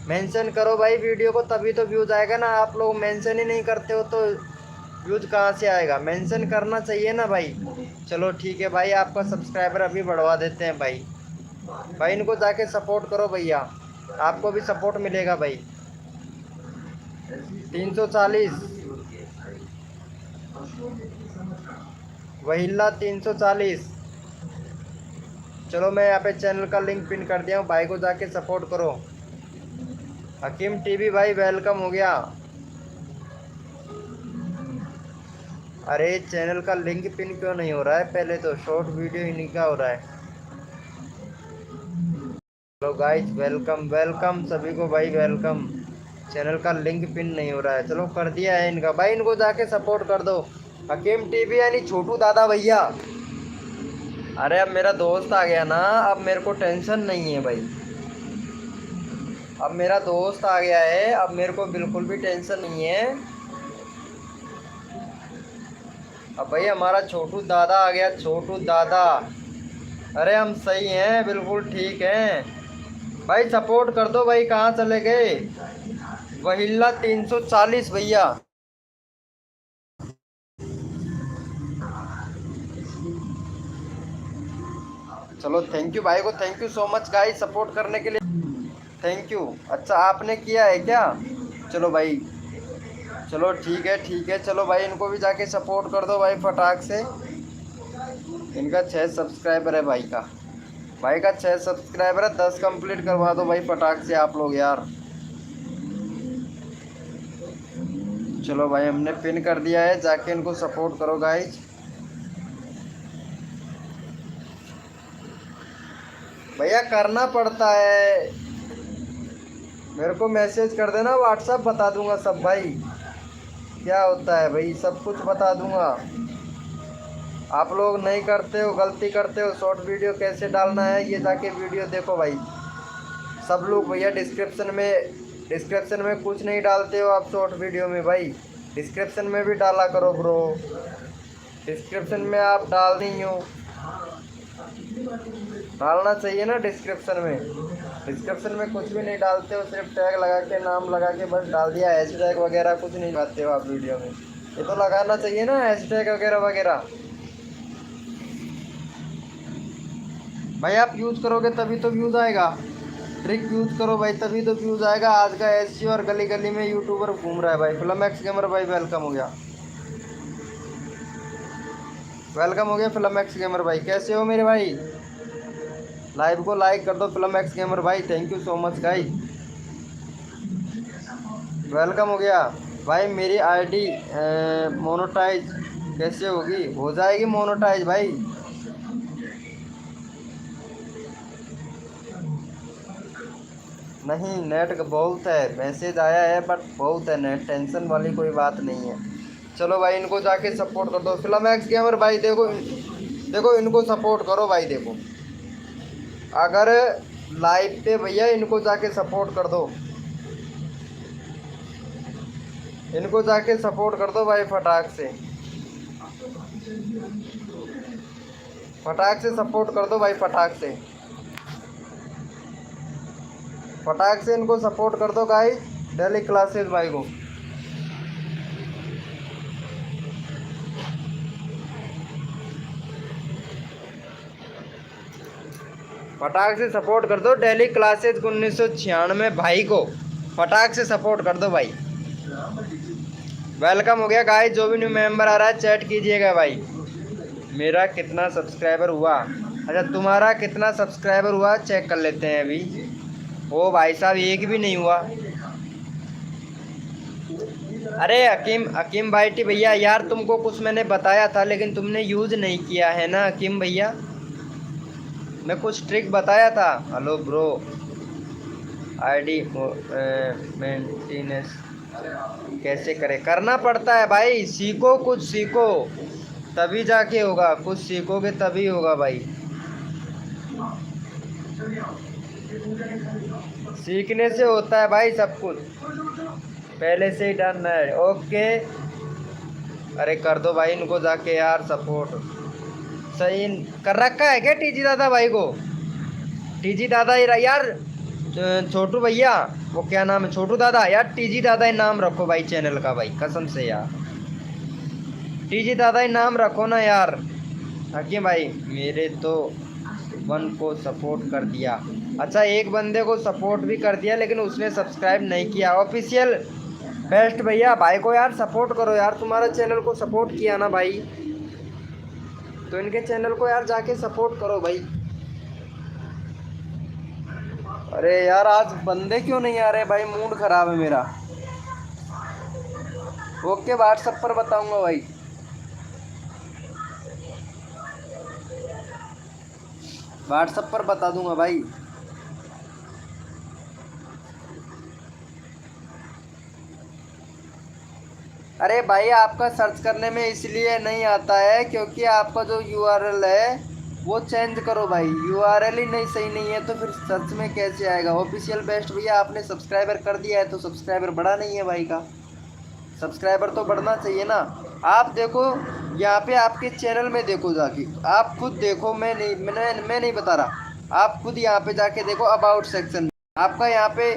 मेंशन करो भाई वीडियो को, तभी तो व्यूज आएगा ना। आप लोग मेंशन ही नहीं करते हो तो व्यूज कहाँ से आएगा। मेंशन करना चाहिए ना भाई। चलो ठीक है भाई, आपका सब्सक्राइबर अभी बढ़वा देते हैं भाई। भाई इनको जाके सपोर्ट करो भैया, आपको भी सपोर्ट मिलेगा भाई। 340 वहीला 340। चलो मैं यहाँ पे चैनल का लिंक पिन कर दिया हूँ, भाई को जाके सपोर्ट करो। हकीम टीवी भाई वेलकम हो गया। अरे चैनल का लिंक पिन क्यों नहीं हो रहा है, पहले तो शॉर्ट वीडियो ही नहीं का हो रहा है। हेलो गाइस, वेलकम वेलकम सभी को भाई, वेलकम। चैनल का लिंक पिन नहीं हो रहा है, चलो कर दिया है इनका भाई, इनको जाके सपोर्ट कर दो। हकीम टीवी यानी छोटू दादा भैया। अरे अब मेरा दोस्त आ गया ना, अब मेरे को टेंशन नहीं है भाई। अब मेरा दोस्त आ गया है, अब मेरे को बिल्कुल भी टेंशन नहीं है। अब भाई हमारा छोटू दादा आ गया, छोटू दादा। अरे हम सही हैं, बिल्कुल ठीक हैं भाई, सपोर्ट कर दो भाई। कहाँ चले गए। वहीला 340 भैया। चलो थैंक यू भाई को, thank you so much guys support करने के लिए, थैंक यू। अच्छा आपने किया है क्या, चलो भाई, चलो ठीक है ठीक है। चलो भाई इनको भी जाके सपोर्ट कर दो भाई फटाक से। इनका 6 सब्सक्राइबर है भाई का, भाई का 6 सब्सक्राइबर है, 10 कंप्लीट करवा दो भाई फटाक से आप लोग यार। चलो भाई हमने पिन कर दिया है, जाके इनको सपोर्ट करो गाइज। भैया करना पड़ता है, मेरे को मैसेज कर देना, व्हाट्सएप बता दूंगा सब भाई, क्या होता है भाई, सब कुछ बता दूंगा। आप लोग नहीं करते हो, गलती करते हो। शॉर्ट वीडियो कैसे डालना है ये जाके वीडियो देखो भाई, सब लोग भैया। डिस्क्रिप्शन में कुछ नहीं डालते हो आप शॉर्ट वीडियो में भाई, डिस्क्रिप्शन में भी डाला करो ब्रो। डिस्क्रिप्शन में आप डाल नहीं हो, डालना चाहिए ना डिस्क्रिप्शन में। डिस्क्रिप्शन में कुछ भी नहीं डालते हो, सिर्फ टैग लगा के, नाम लगा के बस डाल दिया। हैशटैग वगैरह कुछ नहीं लगाते हो आप वीडियो में, ये तो लगाना चाहिए ना हैशटैग वगैरह वगैरह। भाई आप यूज़ करोगे तभी तो व्यूज़ आएगा। ट्रिक यूज करो भाई, तभी तो व्यूज आएगा। आज का एससी और गली गली में यूट्यूबर घूम रहा है भाई। फिल्मैक्स गेमर भाई वेलकम हो गया, वेलकम हो गया फिल्मैक्स गेमर भाई। कैसे हो मेरे भाई? लाइव को लाइक कर दो फिल्मैक्स गेमर भाई, thank you so much guys, welcome हो गया भाई। मेरी आईडी मोनेटाइज कैसे होगी? हो जाएगी मोनेटाइज भाई। नहीं नेट का बहुत है, मैसेज आया है बट बहुत है नेट, टेंशन वाली कोई बात नहीं है। चलो भाई इनको जाके सपोर्ट कर दो फिल्मैक्स गेमर भाई। देखो देखो इनको सपोर्ट करो भाई। देखो अगर लाइव पे भैया इनको जाके सपोर्ट कर दो, इनको जाके सपोर्ट कर दो भाई। फटाक से सपोर्ट कर दो भाई, फटाक से इनको सपोर्ट कर दो गाइस। डेली क्लासेस भाई को फटाक से सपोर्ट कर दो। डेली क्लासेस 1996 भाई को फटाक से सपोर्ट कर दो भाई। वेलकम हो गया गाइस, जो भी न्यू मेंबर आ रहा है चैट कीजिएगा भाई। मेरा कितना सब्सक्राइबर हुआ? अच्छा तुम्हारा कितना सब्सक्राइबर हुआ चेक कर लेते हैं अभी। ओ भाई साहब एक भी नहीं हुआ। अरे हकीम भाई भैया यार, तुमको कुछ मैंने बताया था लेकिन तुमने यूज़ नहीं किया है ना हकीम भैया। मैं कुछ ट्रिक बताया था। हेलो ब्रो, आईडी मेंटेनेंस कैसे करें? करना पड़ता है भाई, सीखो, कुछ सीखो तभी जाके होगा, कुछ सीखोगे तभी होगा भाई। सीखने से होता है भाई सब कुछ, पहले से ही डन है। ओके अरे कर दो भाई इनको जाके यार सपोर्ट। सही कर रखा है क्या टीजी दादा भाई को? टीजी दादा यार, छोटू भैया वो क्या नाम है, छोटू दादा यार, टीजी दादा ही नाम रखो भाई चैनल का भाई, कसम से यार टीजी दादा ही नाम रखो ना यार। हकीम भाई मेरे तो वन को सपोर्ट कर दिया। अच्छा एक बंदे को सपोर्ट भी कर दिया लेकिन उसने सब्सक्राइब नहीं किया। ऑफिशियल बेस्ट भैया भाई को यार सपोर्ट करो यार, तुम्हारा चैनल को सपोर्ट किया ना भाई तो इनके चैनल को यार जाके सपोर्ट करो भाई। अरे यार आज बंदे क्यों नहीं आ रहे भाई, मूड खराब है मेरा। ओके व्हाट्सएप पर बताऊंगा भाई। व्हाट्सएप पर बता दूंगा भाई। अरे भाई आपका सर्च करने में इसलिए नहीं आता है क्योंकि आपका जो यूआरएल है वो चेंज करो भाई। यूआरएल ही नहीं सही नहीं है तो फिर सर्च में कैसे आएगा? ऑफिशियल बेस्ट भैया आपने सब्सक्राइबर कर दिया है तो सब्सक्राइबर बढ़ा नहीं है भाई का, सब्सक्राइबर तो बढ़ना चाहिए ना। आप देखो यहाँ पे आपके चैनल में देखो जाके, आप खुद देखो, मैं नहीं बता रहा, आप खुद यहाँ पे जाके देखो अबाउट सेक्शन में आपका यहाँ पे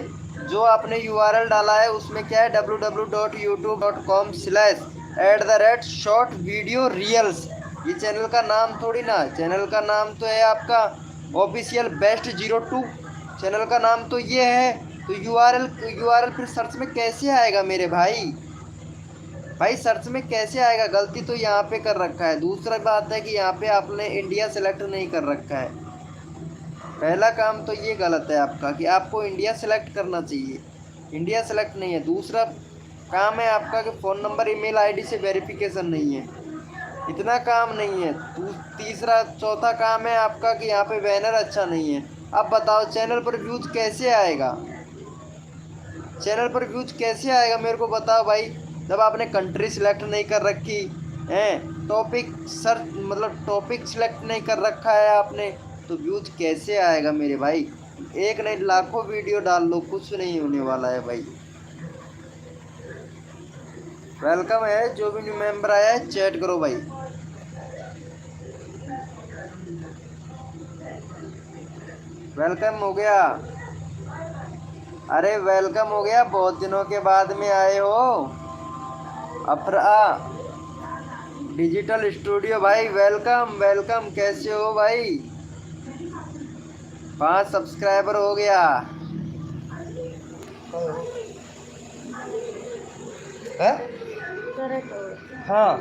जो आपने यूआरएल डाला है उसमें क्या है, www.youtube.com/@shortvideoreels। ये चैनल का नाम थोड़ी ना, चैनल का नाम तो है आपका ऑफिशियल बेस्ट 02, चैनल का नाम तो ये है। तो यूआरएल फिर सर्च में कैसे आएगा मेरे भाई? भाई सर्च में कैसे आएगा? गलती तो यहाँ पे कर रखा है। दूसरा बात है कि यहाँ पे आपने इंडिया सेलेक्ट नहीं कर रखा है। पहला काम तो ये गलत है आपका कि आपको इंडिया सेलेक्ट करना चाहिए, इंडिया सेलेक्ट नहीं है। दूसरा काम है आपका कि फ़ोन नंबर ईमेल आईडी से वेरिफिकेशन नहीं है, इतना काम नहीं है। तीसरा चौथा काम है आपका कि यहाँ पे बैनर अच्छा नहीं है। अब बताओ चैनल पर व्यूज कैसे आएगा? चैनल पर व्यूज कैसे आएगा मेरे को बताओ भाई, जब आपने कंट्री सिलेक्ट नहीं कर रखी है, टॉपिक सर्च मतलब टॉपिक सिलेक्ट नहीं कर रखा है आपने, तो व्यूज कैसे आएगा मेरे भाई? एक नहीं लाखों वीडियो डाल लो, कुछ नहीं होने वाला है भाई। वेलकम है, जो भी न्यू मेंबर आया है चैट करो भाई। वेलकम हो गया, अरे वेलकम हो गया, बहुत दिनों के बाद में आए हो। अफरा डिजिटल स्टूडियो भाई वेलकम वेलकम, कैसे हो भाई? 5 सब्सक्राइबर हो गया। है? हाँ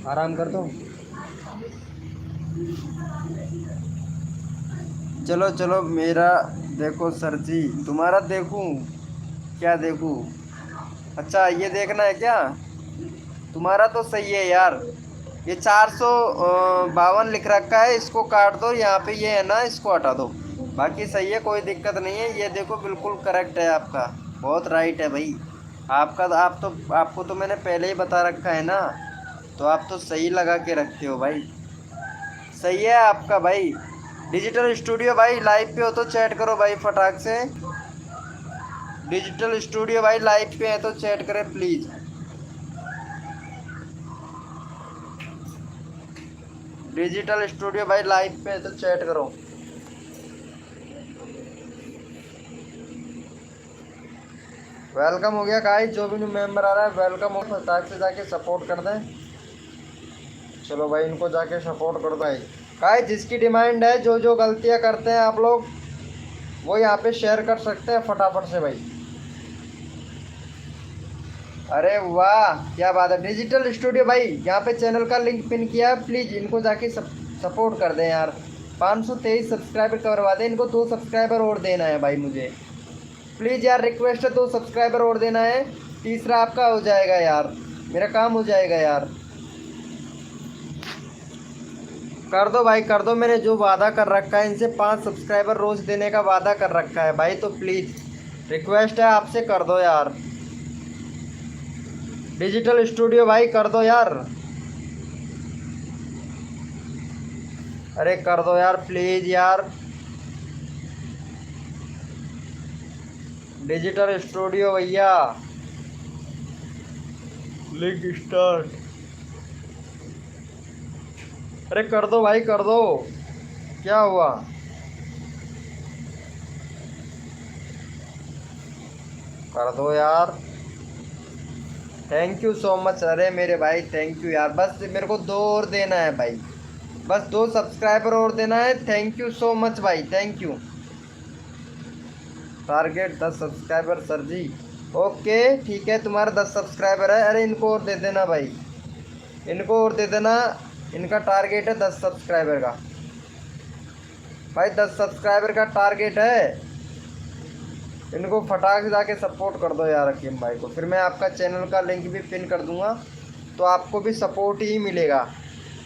आराम कर दो। चलो चलो मेरा देखो सर जी, तुम्हारा देखूं क्या देखूं? अच्छा ये देखना है क्या? तुम्हारा तो सही है यार। ये 452 लिख रखा है, इसको काट दो। यहाँ पे ये है ना, इसको हटा दो। बाकी सही है, कोई दिक्कत नहीं है। ये देखो बिल्कुल करेक्ट है आपका, बहुत राइट है भाई आपका। आपको तो मैंने पहले ही बता रखा है ना, तो आप तो सही लगा के रखते हो भाई। सही है आपका भाई। डिजिटल स्टूडियो भाई लाइव पे हो तो चैट करो भाई फटाक से। डिजिटल स्टूडियो भाई लाइव पे है तो चैट करें प्लीज़। डिजिटल स्टूडियो भाई लाइव पे है तो चैट करो। वेलकम हो गया गाइस, जो भी न्यू मेंबर आ रहा है वेलकम हो। फटाक से जाके सपोर्ट कर दें। चलो भाई इनको जाके सपोर्ट कर दो गाइस। जिसकी डिमांड है, जो जो गलतियां करते हैं आप लोग, वो यहाँ पे शेयर कर सकते हैं फटाफट से भाई। अरे वाह क्या बात है। डिजिटल स्टूडियो भाई यहाँ पे चैनल का लिंक पिन किया है, प्लीज़ इनको जाके सपोर्ट कर दें यार। 523 सब्सक्राइबर करवा दें इनको। 2 सब्सक्राइबर और देना है भाई मुझे, प्लीज़ यार रिक्वेस्ट है। 2 सब्सक्राइबर और देना है, तीसरा आपका हो जाएगा यार, मेरा काम हो जाएगा यार। कर दो भाई कर दो, मैंने जो वादा कर रखा है इनसे 5 सब्सक्राइबर रोज़ देने का वादा कर रखा है भाई, तो प्लीज़ रिक्वेस्ट है आपसे, कर दो यार। डिजिटल स्टूडियो भाई कर दो यार, अरे कर दो यार प्लीज़ यार। डिजिटल स्टूडियो भैया लिंक स्टार्ट, अरे कर दो भाई कर दो। क्या हुआ? कर दो यार। थैंक यू सो मच, अरे मेरे भाई थैंक यू यार। बस मेरे को 2 और देना है भाई, बस 2 सब्सक्राइबर और देना है। थैंक यू सो मच भाई, thank you. Target 10 subscriber sir ji. Okay ठीक है, तुम्हारा 10 सब्सक्राइबर है। अरे इनको और दे देना भाई, इनको और दे देना। इनका टारगेट है 10 सब्सक्राइबर का भाई, 10 सब्सक्राइबर का टारगेट है। इनको फटाक से जाके सपोर्ट कर दो यार हकीम भाई को। फिर मैं आपका चैनल का लिंक भी पिन कर दूंगा, तो आपको भी सपोर्ट ही मिलेगा।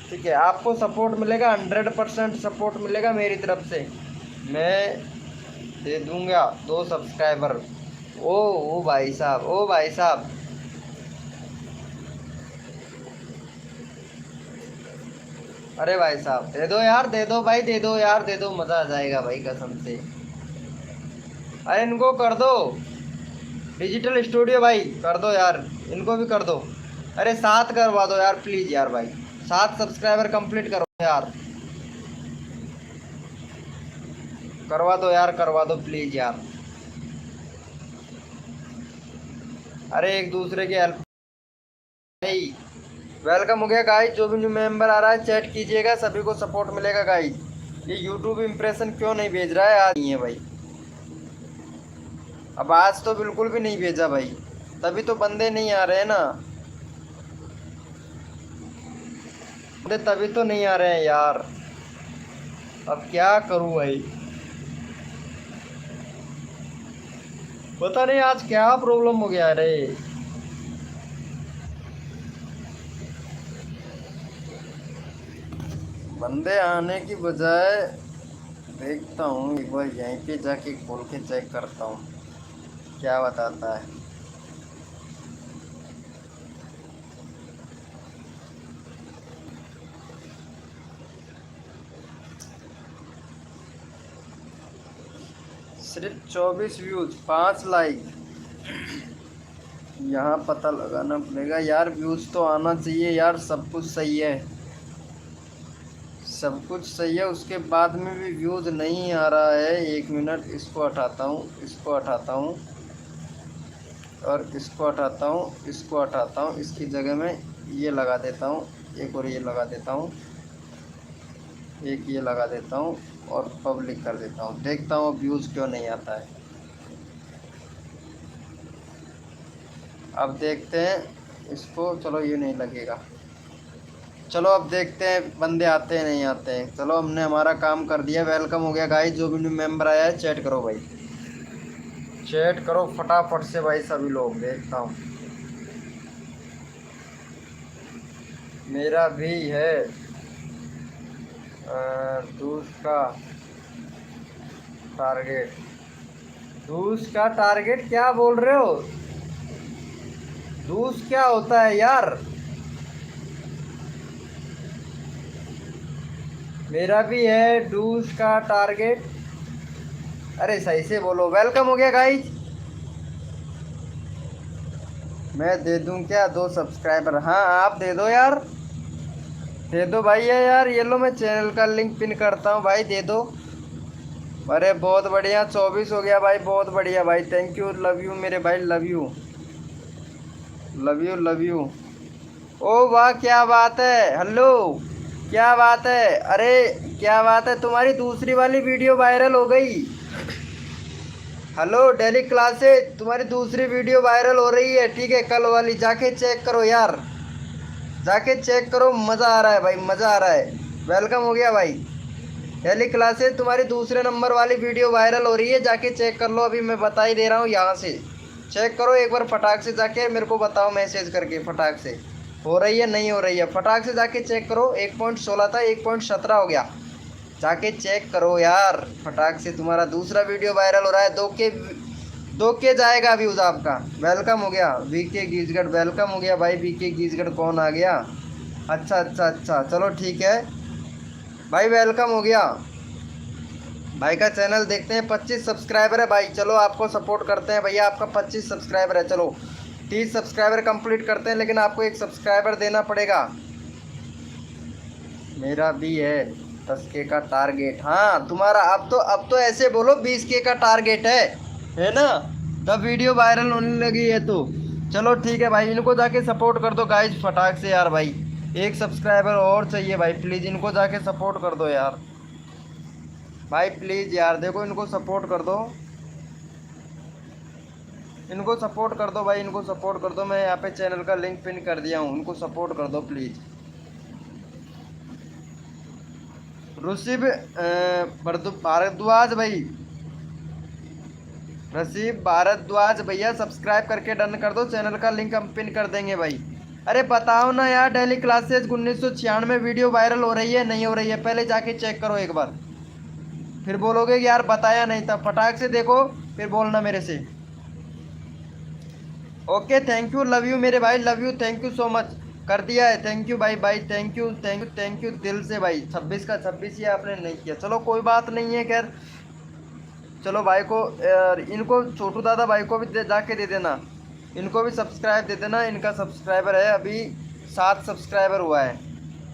ठीक है, आपको सपोर्ट मिलेगा, 100% सपोर्ट मिलेगा मेरी तरफ से। मैं दे दूंगा 2 सब्सक्राइबर। ओ भाई साहब, ओ भाई साहब, अरे भाई साहब दे दो यार, दे दो भाई, दे दो यार, दे दो, मज़ा आ जाएगा भाई कसम से। अरे इनको कर दो। डिजिटल स्टूडियो भाई कर दो यार, इनको भी कर दो। अरे 7 करवा दो यार प्लीज़ यार भाई, 7 सब्सक्राइबर कंप्लीट करो यार, करवा दो यार, करवा दो प्लीज़ यार। अरे एक दूसरे की हेल्प। भाई वेलकम हो गया गाइस, जो भी न्यू मेंबर आ रहा है चैट कीजिएगा, सभी को सपोर्ट मिलेगा गाइस। ये यूट्यूब इंप्रेशन क्यों नहीं भेज रहा है? आज नहीं है भाई, अब आज तो बिल्कुल भी नहीं भेजा भाई, तभी तो बंदे नहीं आ रहे हैं ना, बंदे तभी तो नहीं आ रहे हैं यार। अब क्या करूं भाई, पता नहीं आज क्या प्रॉब्लम हो गया रे। बंदे आने की बजाय देखता हूँ एक बार यहीं पे जाके खोल के चेक करता हूँ क्या बताता है। सिर्फ 24 व्यूज, 5 लाइक। यहाँ पता लगाना पड़ेगा यार, व्यूज तो आना चाहिए यार। सब कुछ सही है, सब कुछ सही है, उसके बाद में भी व्यूज़ नहीं आ रहा है। 1 मिनट, इसको हटाता हूँ, इसको हटाता हूँ, और इसको हटाता हूँ, इसको हटाता हूँ। इसकी जगह में ये लगा देता हूँ, एक और ये लगा देता हूँ, एक ये लगा देता हूँ, और पब्लिक कर देता हूँ, देखता हूँ व्यूज़ क्यों नहीं आता है। अब देखते हैं इसको, चलो ये नहीं लगेगा। चलो अब देखते हैं बंदे आते हैं नहीं आते हैं। चलो हमने हमारा काम कर दिया, वेलकम हो गया गाइस। जो भी न्यू मेंबर आया है चैट करो भाई, चैट करो फटाफट से भाई सभी लोग। देखता हूँ मेरा भी है दूसरा टारगेट। दूसरा टारगेट क्या बोल रहे हो? दूस क्या होता है यार? मेरा भी है डूस का टारगेट। अरे सही से बोलो। वेलकम हो गया गाइस। मैं दे दूं क्या 2 सब्सक्राइबर? हाँ आप दे दो यार, दे दो भाई। ये यार ये लो, मैं चैनल का लिंक पिन करता हूँ भाई, दे दो। अरे बहुत बढ़िया, 24 हो गया भाई, बहुत बढ़िया भाई। थैंक यू, लव यू मेरे भाई, love you love you love you. ओ वाह क्या बात है, हेलो क्या बात है। अरे क्या बात है, तुम्हारी दूसरी वाली वीडियो वायरल हो गई। हेलो डेली क्लासेज, तुम्हारी दूसरी वीडियो वायरल हो रही है, ठीक है। कल वाली जाके चेक करो यार, जाके चेक करो, मज़ा आ रहा है भाई, मज़ा आ रहा है। वेलकम हो गया भाई। डेली क्लासेज तुम्हारी दूसरे नंबर वाली वीडियो वायरल हो रही है, जाके चेक कर लो। अभी मैं बता ही दे रहा हूँ, यहाँ से चेक करो एक बार फटाक से जाके, मेरे को बताओ मैसेज करके फटाक से, हो रही है नहीं हो रही है। फटाक से जाके चेक करो। 1.16 था, 1.17 हो गया। जाके चेक करो यार फटाक से, तुम्हारा दूसरा वीडियो वायरल हो रहा है। 2K जाएगा व्यूज़ आपका। वेलकम हो गया VK गीजगढ़, वेलकम हो गया भाई VK गीजगढ़। कौन आ गया? अच्छा अच्छा अच्छा, चलो ठीक है भाई, वेलकम हो गया। भाई का चैनल देखते हैं, 25 सब्सक्राइबर है भाई। चलो आपको सपोर्ट करते हैं भैया, आपका 25 सब्सक्राइबर है। चलो 30 सब्सक्राइबर कंप्लीट करते हैं, लेकिन आपको 1 सब्सक्राइबर देना पड़ेगा। मेरा भी है 10K का टारगेट। हाँ तुम्हारा अब तो ऐसे बोलो 20K का टारगेट है ना? तब वीडियो वायरल होने लगी है तो। चलो ठीक है भाई, इनको जाके सपोर्ट कर दो गाइज फटाक से यार भाई। 1 सब्सक्राइबर और चाहिए भाई, प्लीज़ इनको जाके सपोर्ट कर दो यार भाई, प्लीज़ यार। देखो इनको सपोर्ट कर दो, इनको सपोर्ट कर दो भाई, इनको सपोर्ट कर दो। मैं यहाँ पे चैनल का लिंक पिन कर दिया हूँ, इनको सपोर्ट कर दो प्लीज़। ऋषिभ भारद्वाज भाई, ऋषिभ भारद्वाज भैया सब्सक्राइब करके डन कर दो, चैनल का लिंक हम पिन कर देंगे भाई। अरे बताओ ना यार, डेली क्लासेज 1996 वीडियो वायरल हो रही है नहीं हो रही है? पहले जाके चेक करो एक बार, फिर बोलोगे कि यार बताया नहीं था। फटाक से देखो फिर बोलना मेरे से। Okay thank you, love you मेरे भाई, love you, thank you so much. कर दिया है, थैंक यू भाई भाई, thank you thank you thank you दिल से भाई। 26 का 26 ही आपने नहीं किया, चलो कोई बात नहीं है। खैर चलो भाई को इनको छोटू दादा भाई को भी जाके दे देना, इनको भी सब्सक्राइब दे देना। इनका सब्सक्राइबर है अभी 7 सब्सक्राइबर हुआ है,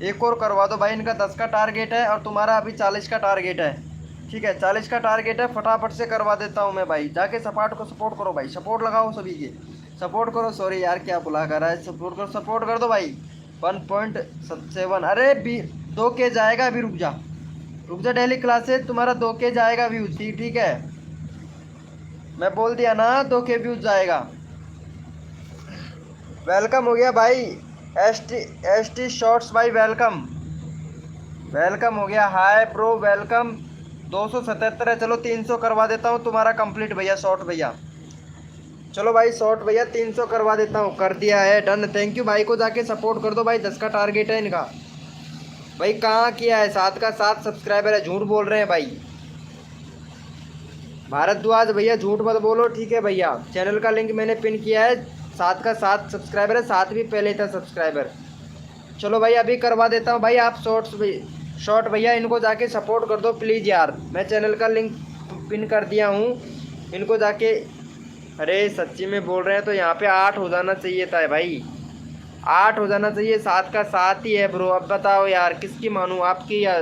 एक और करवा दो भाई। इनका 10 का टारगेट है और तुम्हारा अभी 40 का टारगेट है, ठीक है। 40 का टारगेट है, फटाफट से करवा देता हूँ मैं भाई। जाके सपाट को सपोर्ट करो भाई, सपोर्ट लगाओ सभी के, सपोर्ट करो। सॉरी यार क्या बुला कर रहा है, सपोर्ट कर दो भाई। 1.7। अरे 2K जाएगा अभी, रुक जा रुक जा। डेली क्लासेज तुम्हारा 2K जाएगा व्यूज, ठीक है। मैं बोल दिया ना 2K व्यूज जाएगा। वेलकम हो गया भाई एस टी शॉर्ट्स भाई, वेलकम वेलकम हो गया। हाय प्रो वेलकम। 277 है, चलो 300 करवा देता हूँ तुम्हारा कंप्लीट भैया, शॉर्ट भैया। चलो भाई शॉर्ट भैया 300 करवा देता हूँ, कर दिया है डन। थैंक यू भाई को जाके सपोर्ट कर दो भाई, 10 का टारगेट है इनका भाई। कहाँ किया है? 7 का 7 सब्सक्राइबर है, झूठ बोल रहे हैं भाई। भारद्वाज भैया झूठ मत बोलो, ठीक है भैया। चैनल का लिंक मैंने पिन किया है, 7 का 7 सब्सक्राइबर है, 7 भी पहले था सब्सक्राइबर। चलो भाई अभी करवा देता हूँ भाई। आप शॉर्ट भैया इनको जाके सपोर्ट कर दो प्लीज़ यार, मैं चैनल का लिंक पिन कर दिया हूँ, इनको जाके। अरे सच्ची में बोल रहे हैं तो यहाँ पे 8 हो जाना चाहिए था भाई, 8 हो जाना चाहिए। 7 का 7 ही है ब्रो। अब बताओ यार किसकी मानूँ, आपकी या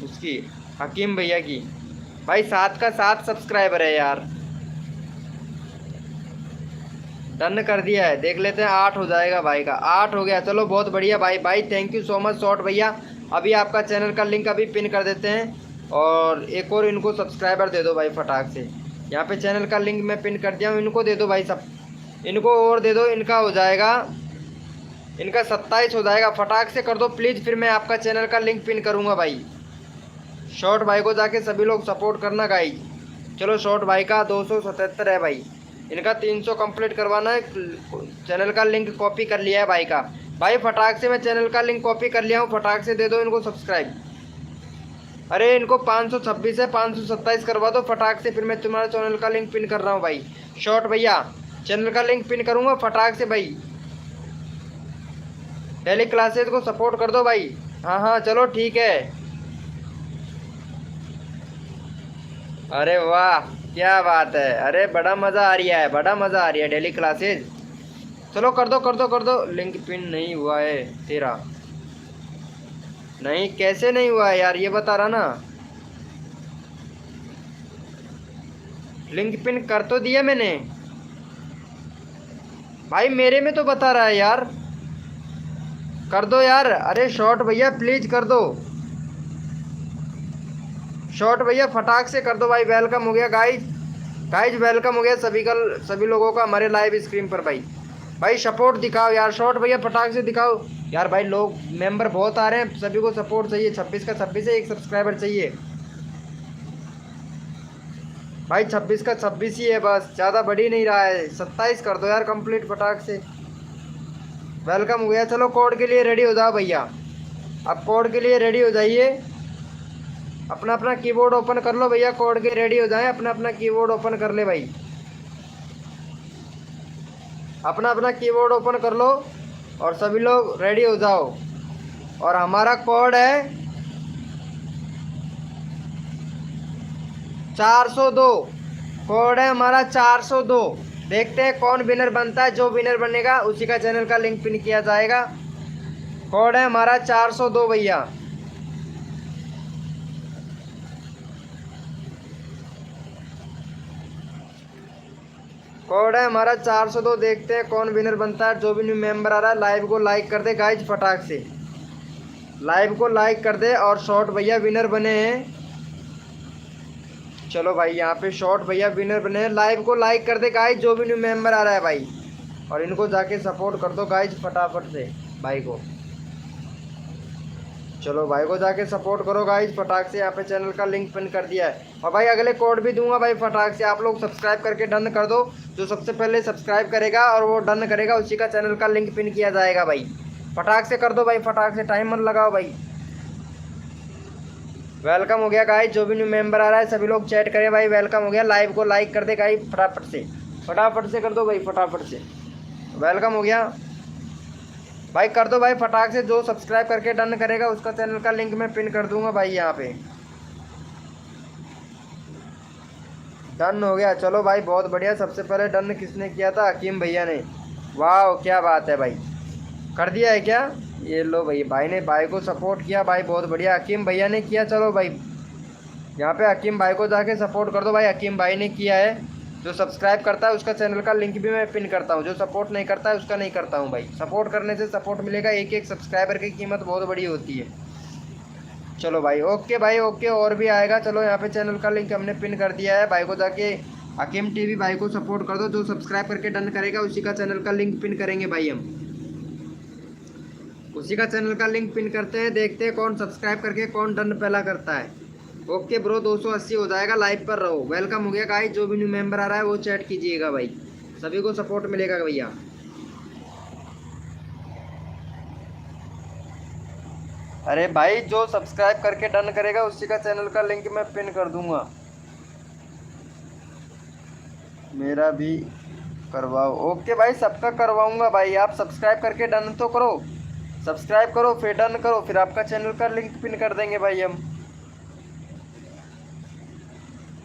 उसकी, हकीम भैया की? भाई 7 का 7 सब्सक्राइबर है यार, डन कर दिया है। देख लेते हैं 8 हो जाएगा भाई का, 8 हो गया। चलो बहुत बढ़िया भाई भाई, thank you so much short भैया। अभी आपका चैनल का लिंक अभी पिन कर देते हैं, और एक और इनको सब्सक्राइबर दे दो भाई फटाक से। यहाँ पे चैनल का लिंक मैं पिन कर दिया हूँ, इनको दे दो भाई सब, इनको और दे दो, इनका हो जाएगा, इनका 27 हो जाएगा। फटाक से कर दो प्लीज़, फिर मैं आपका चैनल का लिंक पिन करूँगा भाई। शॉर्ट भाई को जाके सभी लोग सपोर्ट करना गाइज। चलो शॉर्ट भाई का 277 है भाई, इनका 300 कंप्लीट करवाना है। चैनल का लिंक कॉपी कर लिया है भाई का। भाई फटाक से मैं चैनल का लिंक कॉपी कर लिया हूँ, फटाक से दे दो इनको सब्सक्राइब। अरे इनको 526 है, 527 करवा दो फटाक से, फिर मैं तुम्हारे चैनल का लिंक पिन कर रहा हूँ भाई। शॉर्ट भैया चैनल का लिंक पिन करूँगा फटाक से भाई। डेली क्लासेस को सपोर्ट कर दो भाई। हाँ हाँ चलो ठीक है। अरे वाह क्या बात है, अरे बड़ा मज़ा आ रहा है, बड़ा मज़ा आ रहा है डेली क्लासेस। चलो कर दो कर दो कर दो। लिंक पिन नहीं हुआ है तेरा, नहीं कैसे नहीं हुआ है यार, ये बता रहा ना। लिंक पिन कर तो दिया मैंने भाई, मेरे में तो बता रहा है यार। कर दो यार, अरे शॉर्ट भैया प्लीज कर दो, शॉर्ट भैया फटाक से कर दो भाई। वेलकम हो गया गाइज, गाइज वेलकम हो गया सभी लोगों का हमारे लाइव स्क्रीन पर भाई। भाई सपोर्ट दिखाओ यार, शॉर्ट भैया फटाक से दिखाओ यार। भाई लोग मेंबर बहुत आ रहे हैं, सभी को सपोर्ट चाहिए। 26 का 26 है, एक सब्सक्राइबर चाहिए भाई। 26 का 26 ही है बस, ज़्यादा बढ़ ही नहीं रहा है। 27 कर दो यार कंप्लीट फटाक से। वेलकम हो गया। चलो कोड के लिए रेडी हो जाओ भैया, अब कोड के लिए रेडी हो जाइए। अपना अपना कीबोर्ड ओपन कर लो भैया, कोड के रेडी हो जाए। अपना अपना कीबोर्ड ओपन कर ले भाई, अपना अपना कीबोर्ड ओपन कर लो और सभी लोग रेडी हो जाओ। और हमारा कोड है 402, कोड है हमारा 402। देखते हैं कौन विनर बनता है, जो विनर बनेगा उसी का चैनल का लिंक पिन किया जाएगा। कोड है हमारा 402 भैया। कोड है हमारा 402, देखते हैं कौन विनर बनता है। जो भी न्यू मेंबर आ रहा है लाइव को लाइक कर दे गाइज फटाक से, लाइव को लाइक कर दे। और शॉर्ट भैया विनर बने हैं, चलो भाई यहाँ पे शॉर्ट भैया विनर बने हैं। लाइव को लाइक कर दे गाइज जो भी न्यू मेंबर आ रहा है भाई, और इनको जाके सपोर्ट कर दो गाइज फटाफट से भाई को। चलो भाई को जाके सपोर्ट करो गाइज फटाक से। यहाँ पे चैनल का लिंक पिन कर दिया है। और भाई अगले कोड भी दूंगा भाई फटाक से, आप लोग सब्सक्राइब करके डन कर दो। जो सबसे पहले सब्सक्राइब करेगा और वो डन करेगा उसी का चैनल का लिंक पिन किया जाएगा भाई। फटाक से कर दो भाई, फटाक से, टाइम मत लगाओ भाई। वेलकम हो गया गाइज, जो भी न्यू मेंबर आ रहा है सभी लोग चैट करें भाई। वेलकम हो गया, लाइव को लाइक कर दे गाइज फटाफट से, फटाफट से कर दो भाई, फटाफट से। वेलकम हो गया भाई, कर दो भाई फटाक से। जो सब्सक्राइब करके डन करेगा उसका चैनल का लिंक मैं पिन कर दूंगा भाई यहाँ पे। डन हो गया, चलो भाई बहुत बढ़िया। सबसे पहले डन किसने किया था? हकीम भैया ने। वाह क्या बात है भाई, कर दिया है क्या? ये लो भाई, भाई ने भाई को सपोर्ट किया भाई, बहुत बढ़िया। हकीम भैया ने किया, चलो भाई यहाँ पे हकीम भाई को जाके सपोर्ट कर दो भाई। हकीम भाई ने किया है। जो सब्सक्राइब करता है उसका चैनल का लिंक भी मैं पिन करता हूँ, जो सपोर्ट नहीं करता है उसका नहीं करता हूँ भाई। सपोर्ट करने से सपोर्ट मिलेगा, एक एक सब्सक्राइबर की कीमत बहुत बड़ी होती है। चलो भाई ओके भाई ओके, और भी आएगा। चलो यहाँ पे चैनल का लिंक हमने पिन कर दिया है। भाई को जाके हकीम टीवी भाई को सपोर्ट कर दो। जो सब्सक्राइब करके डन करेगा उसी का चैनल का लिंक पिन करेंगे भाई, हम उसी का चैनल का लिंक पिन करते हैं। देखते हैं कौन सब्सक्राइब करके कौन डन पहला करता है। ओके ब्रो, 280 हो जाएगा, लाइव पर रहो। वेलकम हो गया गाइस, जो भी न्यू मेंबर आ रहा है वो चैट कीजिएगा भाई, सभी को सपोर्ट मिलेगा भैया। अरे भाई जो सब्सक्राइब करके डन करेगा उसी का चैनल का लिंक मैं पिन कर दूंगा। मेरा भी करवाओ। ओके भाई, सबका करवाऊंगा भाई। आप सब्सक्राइब करके डन तो करो, सब्सक्राइब करो फिर डन करो, फिर आपका चैनल का लिंक पिन कर देंगे भाई हम।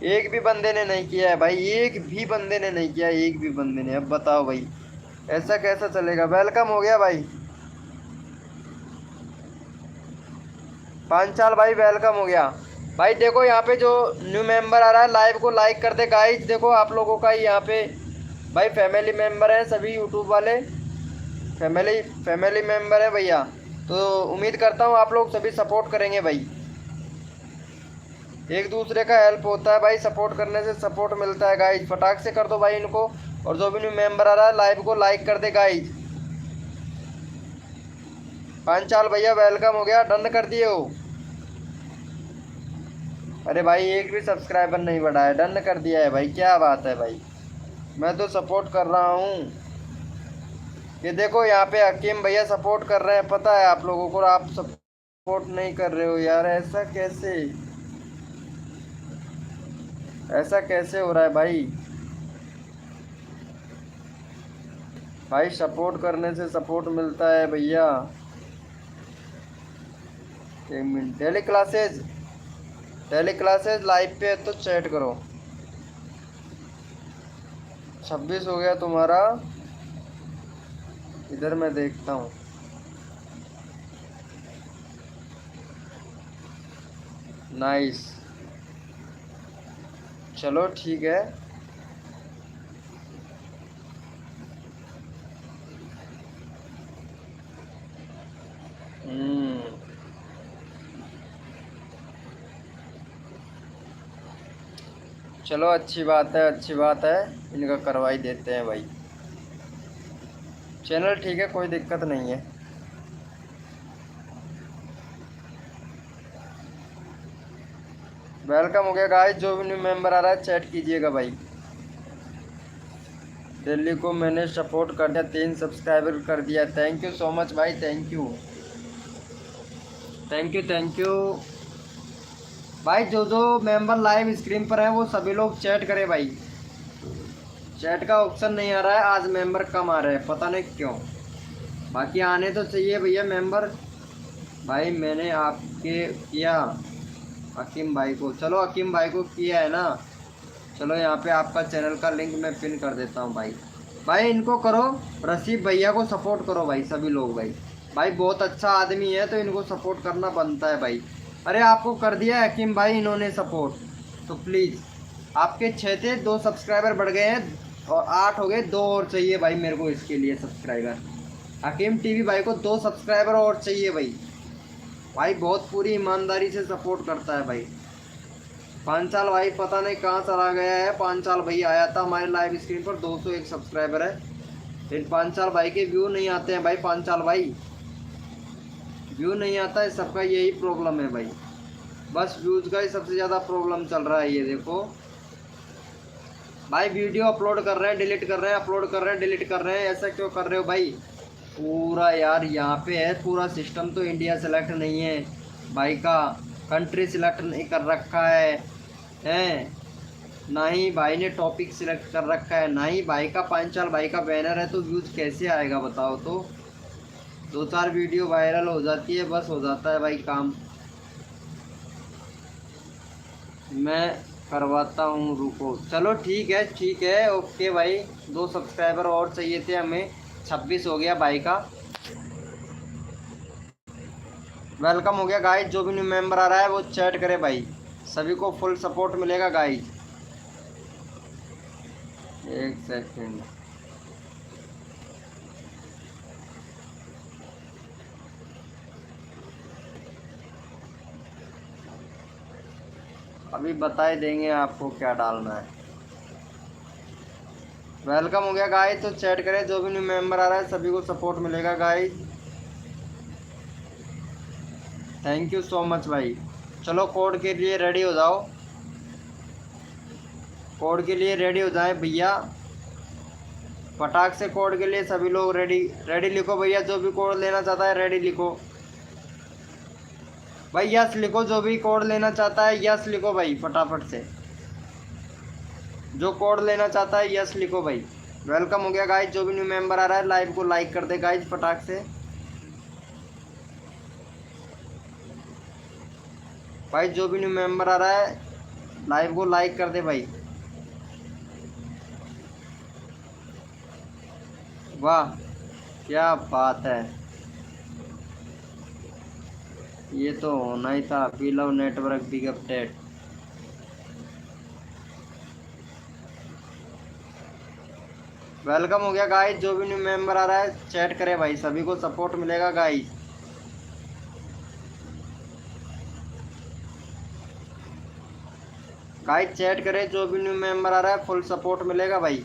एक भी बंदे ने नहीं किया है भाई, एक भी बंदे ने नहीं किया, एक भी बंदे ने। अब बताओ भाई ऐसा कैसा चलेगा? वेलकम हो गया भाई पांचाल भाई, वेलकम हो गया भाई। देखो यहाँ पे जो न्यू मेंबर आ रहा है लाइव को लाइक कर दे गाइस। देखो आप लोगों का यहाँ पे भाई फैमिली मेंबर है, सभी यूट्यूब वाले फैमिली मेंबर है भैया। तो उम्मीद करता हूँ आप लोग सभी सपोर्ट करेंगे भाई। एक दूसरे का हेल्प होता है भाई, सपोर्ट करने से सपोर्ट मिलता है गाइज। फटाक से कर दो भाई इनको। और जो भी न्यू मेंबर आ रहा है लाइव को लाइक कर दे गाइज। पांचाल भैया वेलकम हो गया, डन कर दिए हो। अरे भाई एक भी सब्सक्राइबर नहीं बढ़ा है, डन कर दिया है भाई, क्या बात है भाई। मैं तो सपोर्ट कर रहा हूँ। ये देखो यहाँ पे हकीम भैया सपोर्ट कर रहे हैं, पता है आप लोगों को, आप सपोर्ट नहीं कर रहे हो यार, ऐसा कैसे, ऐसा कैसे हो रहा है भाई। भाई सपोर्ट करने से सपोर्ट मिलता है भैया। एक मिनट, डेली क्लासेज लाइव पे है तो चैट करो। 26 हो गया तुम्हारा, इधर मैं देखता हूँ। नाइस, चलो ठीक है। चलो अच्छी बात है, अच्छी बात है, इनका करवाई देते हैं भाई। चैनल ठीक है, कोई दिक्कत नहीं है। वेलकम हो गया गाइस, जो भी न्यू मेंबर आ रहा है चैट कीजिएगा भाई। दिल्ली को मैंने सपोर्ट कर दिया, 3 सब्सक्राइबर कर दिया, थैंक यू सो मच भाई, thank you thank you thank you भाई। जो जो मेंबर लाइव स्क्रीन पर है वो सभी लोग चैट करें भाई। चैट का ऑप्शन नहीं आ रहा है आज, मेंबर कम आ रहे हैं, पता नहीं क्यों। बाकी आने तो चाहिए भैया मेंबर। भाई मैंने आपके किया हकीम भाई को, चलो हकीम भाई को किया है ना। चलो यहाँ पे आपका चैनल का लिंक मैं पिन कर देता हूँ भाई। भाई इनको करो, रसीब भैया को सपोर्ट करो भाई सभी लोग भाई। भाई बहुत अच्छा आदमी है तो इनको सपोर्ट करना बनता है भाई। अरे आपको कर दिया हकीम भाई इन्होंने सपोर्ट, तो प्लीज़ आपके 6 थे, 2 सब्सक्राइबर बढ़ गए हैं और 8 हो गए, 2 और चाहिए भाई मेरे को इसके लिए सब्सक्राइबर। हकीम टीवी भाई को 2 सब्सक्राइबर और चाहिए भाई। भाई बहुत पूरी ईमानदारी से सपोर्ट करता है भाई। पांचाल भाई पता नहीं कहाँ चला गया है। पांचाल भाई आया था हमारे लाइव स्क्रीन पर, 201 सब्सक्राइबर है, लेकिन पांचाल भाई के व्यू नहीं आते हैं भाई। पांचाल भाई व्यू नहीं आता है, सबका यही प्रॉब्लम है भाई, बस व्यूज़ का ही सबसे ज़्यादा प्रॉब्लम चल रहा है। ये देखो भाई, वीडियो अपलोड कर रहे हैं डिलीट कर रहे हैं, अपलोड कर रहे हैं डिलीट कर रहे हैं, ऐसा क्यों कर रहे हो भाई। पूरा यार यहाँ पे है पूरा सिस्टम, तो इंडिया सेलेक्ट नहीं है भाई का, कंट्री सिलेक्ट नहीं कर रखा है ना ही भाई ने टॉपिक सिलेक्ट कर रखा है, ना ही भाई का पांचाल भाई का बैनर है, तो व्यूज़ कैसे आएगा बताओ। तो 2-4 वीडियो वायरल हो जाती है, बस हो जाता है भाई काम। मैं करवाता हूँ, रुको, चलो ठीक है ओके भाई। 2 सब्सक्राइबर और चाहिए थे हमें, 26 हो गया भाई का। वेलकम हो गया गाइस, जो भी न्यू मेंबर आ रहा है वो चैट करे भाई, सभी को फुल सपोर्ट मिलेगा गाइस। एक सेकंड, अभी बता ही देंगे आपको क्या डालना है। वेलकम हो गया गाइस, तो चैट करें, जो भी न्यू मेंबर आ रहा है सभी को सपोर्ट मिलेगा guys. Thank you so much भाई। चलो कोड के लिए रेडी हो जाओ, कोड के लिए रेडी हो जाए भैया, फटाक से कोड के लिए सभी लोग रेडी लिखो भैया। जो भी कोड लेना चाहता है रेडी लिखो भाई, यस लिखो, जो भी कोड लेना चाहता है यस लिखो भाई फटाफट से। जो कोड लेना चाहता है यस लिखो भाई। वेलकम हो गया गाइज, जो भी न्यू मेंबर आ रहा है लाइव को लाइक कर दे गाइज फटाक से भाई। जो भी न्यू मेंबर आ रहा है लाइव को लाइक कर दे भाई। वाह क्या बात है, ये तो होना ही था। We love network big update. Welcome हो गया गाइस, जो भी न्यू मेंबर आ रहा है चैट करे भाई, सभी को सपोर्ट मिलेगा गाइस। गाइस चैट करें, जो भी न्यू मेंबर आ रहा है फुल सपोर्ट मिलेगा भाई।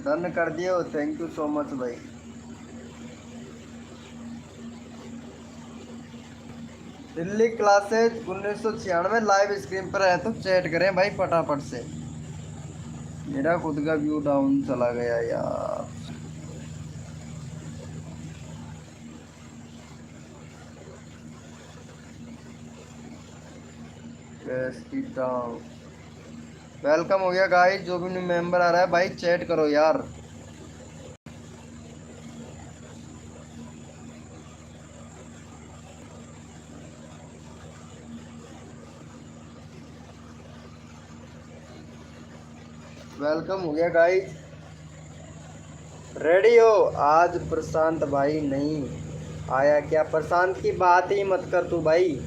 डन कर दिए हो, थैंक यू सो मच भाई। दिल्ली क्लासेज 1996 लाइव स्क्रीन पर है तो चैट करें भाई फटाफट से। मेरा खुद का व्यू डाउन चला गया यार। वेलकम हो गया गाइस, जो भी न्यू मेंबर आ रहा है भाई चैट करो यार। वेलकम हो गया गाइस, रेडी हो? आज प्रशांत भाई नहीं आया क्या? प्रशांत की बात ही मत कर तू भाई।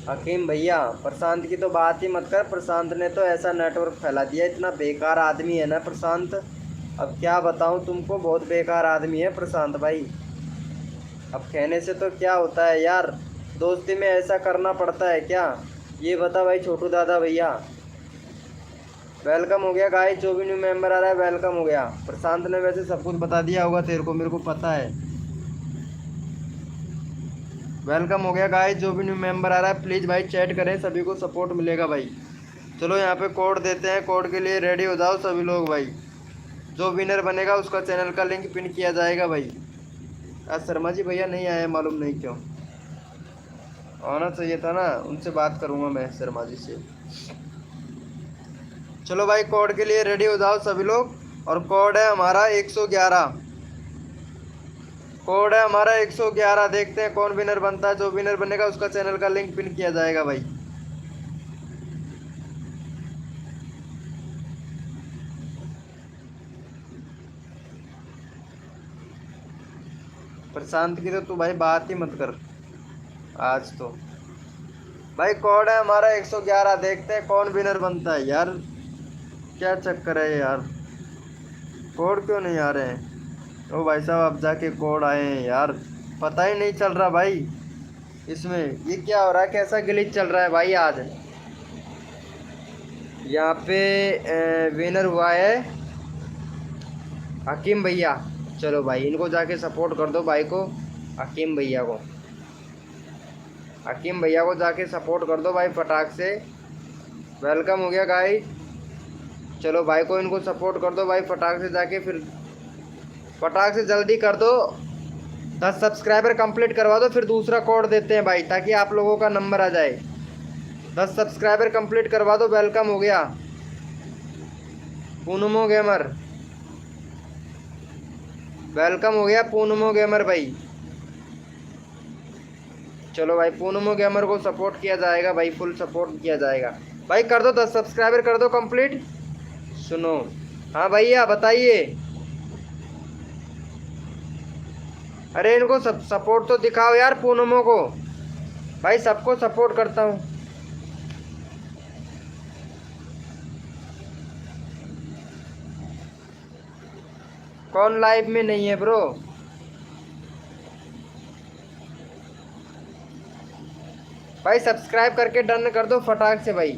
हकीम भैया प्रशांत की तो बात ही मत कर। प्रशांत ने तो ऐसा नेटवर्क फैला दिया, इतना बेकार आदमी है ना प्रशांत। अब क्या बताऊं तुमको, बहुत बेकार आदमी है प्रशांत भाई। अब कहने से तो क्या होता है यार, दोस्ती में ऐसा करना पड़ता है क्या? ये बता भाई छोटू दादा भैया। वेलकम हो गया गाइस, जो भी न्यू मेंबर आ रहा है वेलकम हो गया। प्रशांत ने वैसे सब कुछ बता दिया होगा तेरे को, मेरे को पता है। वेलकम हो गया गाइस, जो भी न्यू मेंबर आ रहा है प्लीज़ भाई चैट करें, सभी को सपोर्ट मिलेगा भाई। चलो यहाँ पे कोड देते हैं, कोड के लिए रेडी हो जाओ सभी लोग भाई। जो विनर बनेगा उसका चैनल का लिंक पिन किया जाएगा भाई। आज शर्मा जी भैया नहीं आए, मालूम नहीं क्यों। आना चाहिए था ना, उनसे बात करूँगा मैं शर्मा जी से। चलो भाई कोड के लिए रेडी हो जाओ सभी लोग, और कोड है हमारा 111। कोड है हमारा 111। देखते हैं कौन विनर बनता है, जो विनर बनेगा उसका चैनल का लिंक पिन किया जाएगा भाई। प्रशांत की तो तू भाई बात ही मत कर आज तो। भाई कोड है हमारा 111, देखते हैं कौन विनर बनता है यार। क्या चक्कर है यार, कोड क्यों नहीं आ रहे हैं? ओ भाई साहब अब जाके कोड आए हैं यार, पता ही नहीं चल रहा भाई इसमें ये क्या हो रहा है, कैसा ग्लिच चल रहा है भाई आज। यहाँ पे विनर हुआ है हकीम भैया। चलो भाई इनको जाके सपोर्ट कर दो भाई को, हकीम भैया को। हकीम भैया को जाके सपोर्ट कर दो भाई फटाक से। वेलकम हो गया गाइस, चलो भाई को इनको सपोर्ट कर दो भाई फटाक से जाके, फिर फटाक से जल्दी कर दो। 10 सब्सक्राइबर कंप्लीट करवा दो, फिर दूसरा कोड देते हैं भाई ताकि आप लोगों का नंबर आ जाए। 10 सब्सक्राइबर कंप्लीट करवा दो। वेलकम हो गया पूनमो गेमर, वेलकम हो गया पूनमो गेमर भाई। चलो भाई पूनमो गेमर को सपोर्ट किया जाएगा भाई, फुल सपोर्ट किया जाएगा भाई। कर दो 10 सब्सक्राइबर कर दो कंप्लीट। सुनो हाँ भैया बताइए। अरे इनको सब सपोर्ट तो दिखाओ यार पूनमो को भाई, सबको सपोर्ट करता हूँ। कौन लाइव में नहीं है ब्रो? भाई सब्सक्राइब करके डन कर दो फटाक से भाई,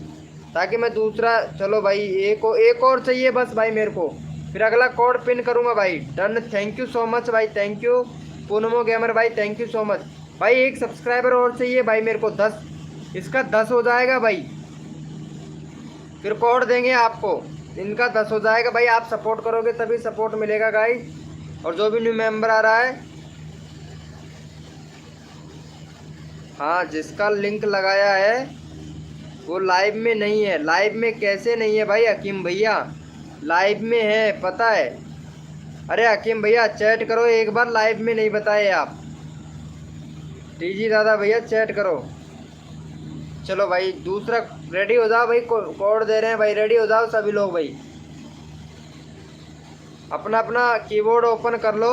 ताकि मैं दूसरा। चलो भाई एक और चाहिए बस भाई मेरे को, फिर अगला कोड पिन करूँगा भाई। Done, thank you so much भाई, थैंक यू पूनमो गेमर भाई, थैंक यू सो मच भाई। एक सब्सक्राइबर और चाहिए भाई मेरे को, 10, इसका 10 हो जाएगा भाई, फिर कोड देंगे आपको। इनका 10 हो जाएगा भाई, आप सपोर्ट करोगे तभी सपोर्ट मिलेगा गाइस। और जो भी न्यू मेंबर आ रहा है, हाँ जिसका लिंक लगाया है वो लाइव में नहीं है। लाइव में कैसे नहीं है भाई हकीम भैया, लाइव में है पता है। अरे हकीम भैया चैट करो एक बार, लाइव में नहीं बताए आप। टीजी दादा भैया चैट करो। चलो भाई दूसरा रेडी हो जाओ भाई, कोड दे रहे हैं भाई, रेडी हो जाओ सभी लोग भाई। अपना अपना कीबोर्ड ओपन कर लो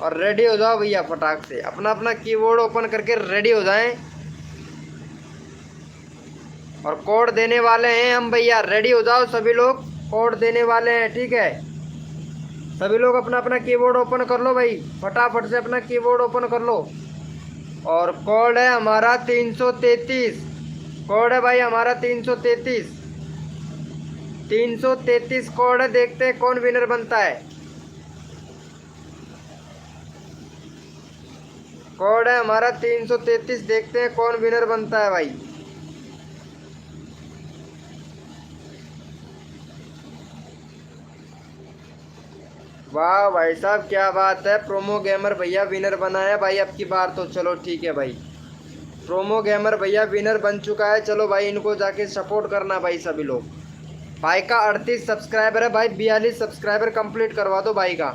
और रेडी हो जाओ भैया फटाक से। अपना अपना कीबोर्ड ओपन करके रेडी हो जाएं, और कोड देने वाले हैं हम भैया। रेडी हो जाओ सभी लोग, कोड देने वाले हैं ठीक है। सभी लोग अपना अपना कीबोर्ड ओपन कर लो भाई, फटाफट से अपना कीबोर्ड ओपन कर लो। और कोड है हमारा 333, कोड है भाई हमारा 333, 333 कोड है। देखते हैं कौन विनर बनता है। कोड है हमारा 333, देखते हैं कौन विनर बनता है भाई। वाह भाई साहब क्या बात है, प्रोमो गेमर भैया विनर बना है भाई अब की बार तो। चलो ठीक है भाई, प्रोमो गेमर भैया विनर बन चुका है। चलो भाई इनको जाके सपोर्ट करना भाई सभी लोग। भाई का 38 सब्सक्राइबर है भाई, 42 सब्सक्राइबर कंप्लीट करवा दो भाई का।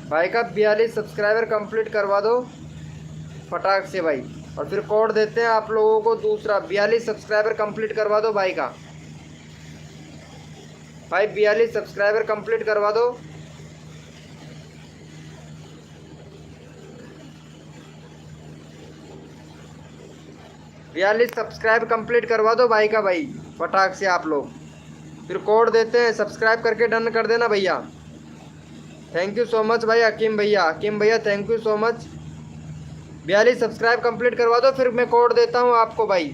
भाई का 42 सब्सक्राइबर कंप्लीट करवा दो फटाक से भाई। और फिर कोड देते हैं आप लोगों को दूसरा, 42 सब्सक्राइबर कंप्लीट करवा दो भाई का। भाई 42 सब्सक्राइबर कंप्लीट करवा दो। बयालीस सब्सक्राइब कंप्लीट करवा दो भाई का भाई फटाक से आप लोग। फिर कोड देते हैं, सब्सक्राइब करके डन कर देना भैया। थैंक यू सो मच भाई हकीम भैया, हकीम भैया thank you so much. 42 subscribe complete करवा दो, फिर मैं कोड देता हूँ आपको भाई।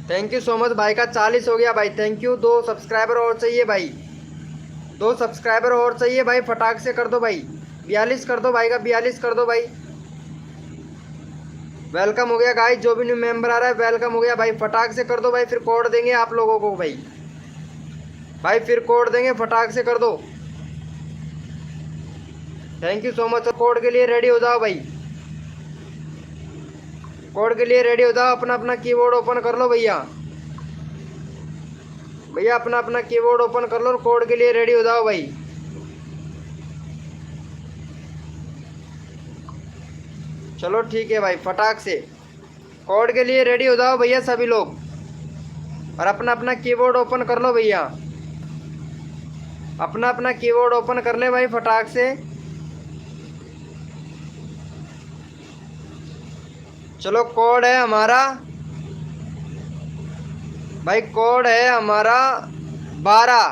थैंक यू सो मच भाई का 40 हो गया भाई, थैंक यू। 2 सब्सक्राइबर और चाहिए भाई, 2 सब्सक्राइबर और चाहिए भाई, फटाक से कर दो भाई। 42 कर दो भाई का, 42 कर दो भाई। वेलकम हो गया गाइस, जो भी न्यू मेंबर आ रहा है वेलकम हो गया भाई, फटाक से कर दो भाई। फिर कोड देंगे आप लोगों को भाई, भाई फिर कोड देंगे, फटाक से कर दो। Thank you so much. Code के लिए रेडी हो जाओ भाई, कोड के लिए रेडी हो जाओ। अपना अपना कीबोर्ड ओपन कर लो भैया, भैया अपना अपना कीबोर्ड ओपन कर लो और कोड के लिए रेडी हो जाओ भाई। चलो ठीक है भाई, फटाक से कोड के लिए रेडी हो जाओ भैया सभी लोग। और अपना अपना कीबोर्ड ओपन कर लो भैया, अपना अपना कीबोर्ड ओपन कर ले भाई फटाक से। चलो कोड है हमारा भाई, कोड है हमारा 12,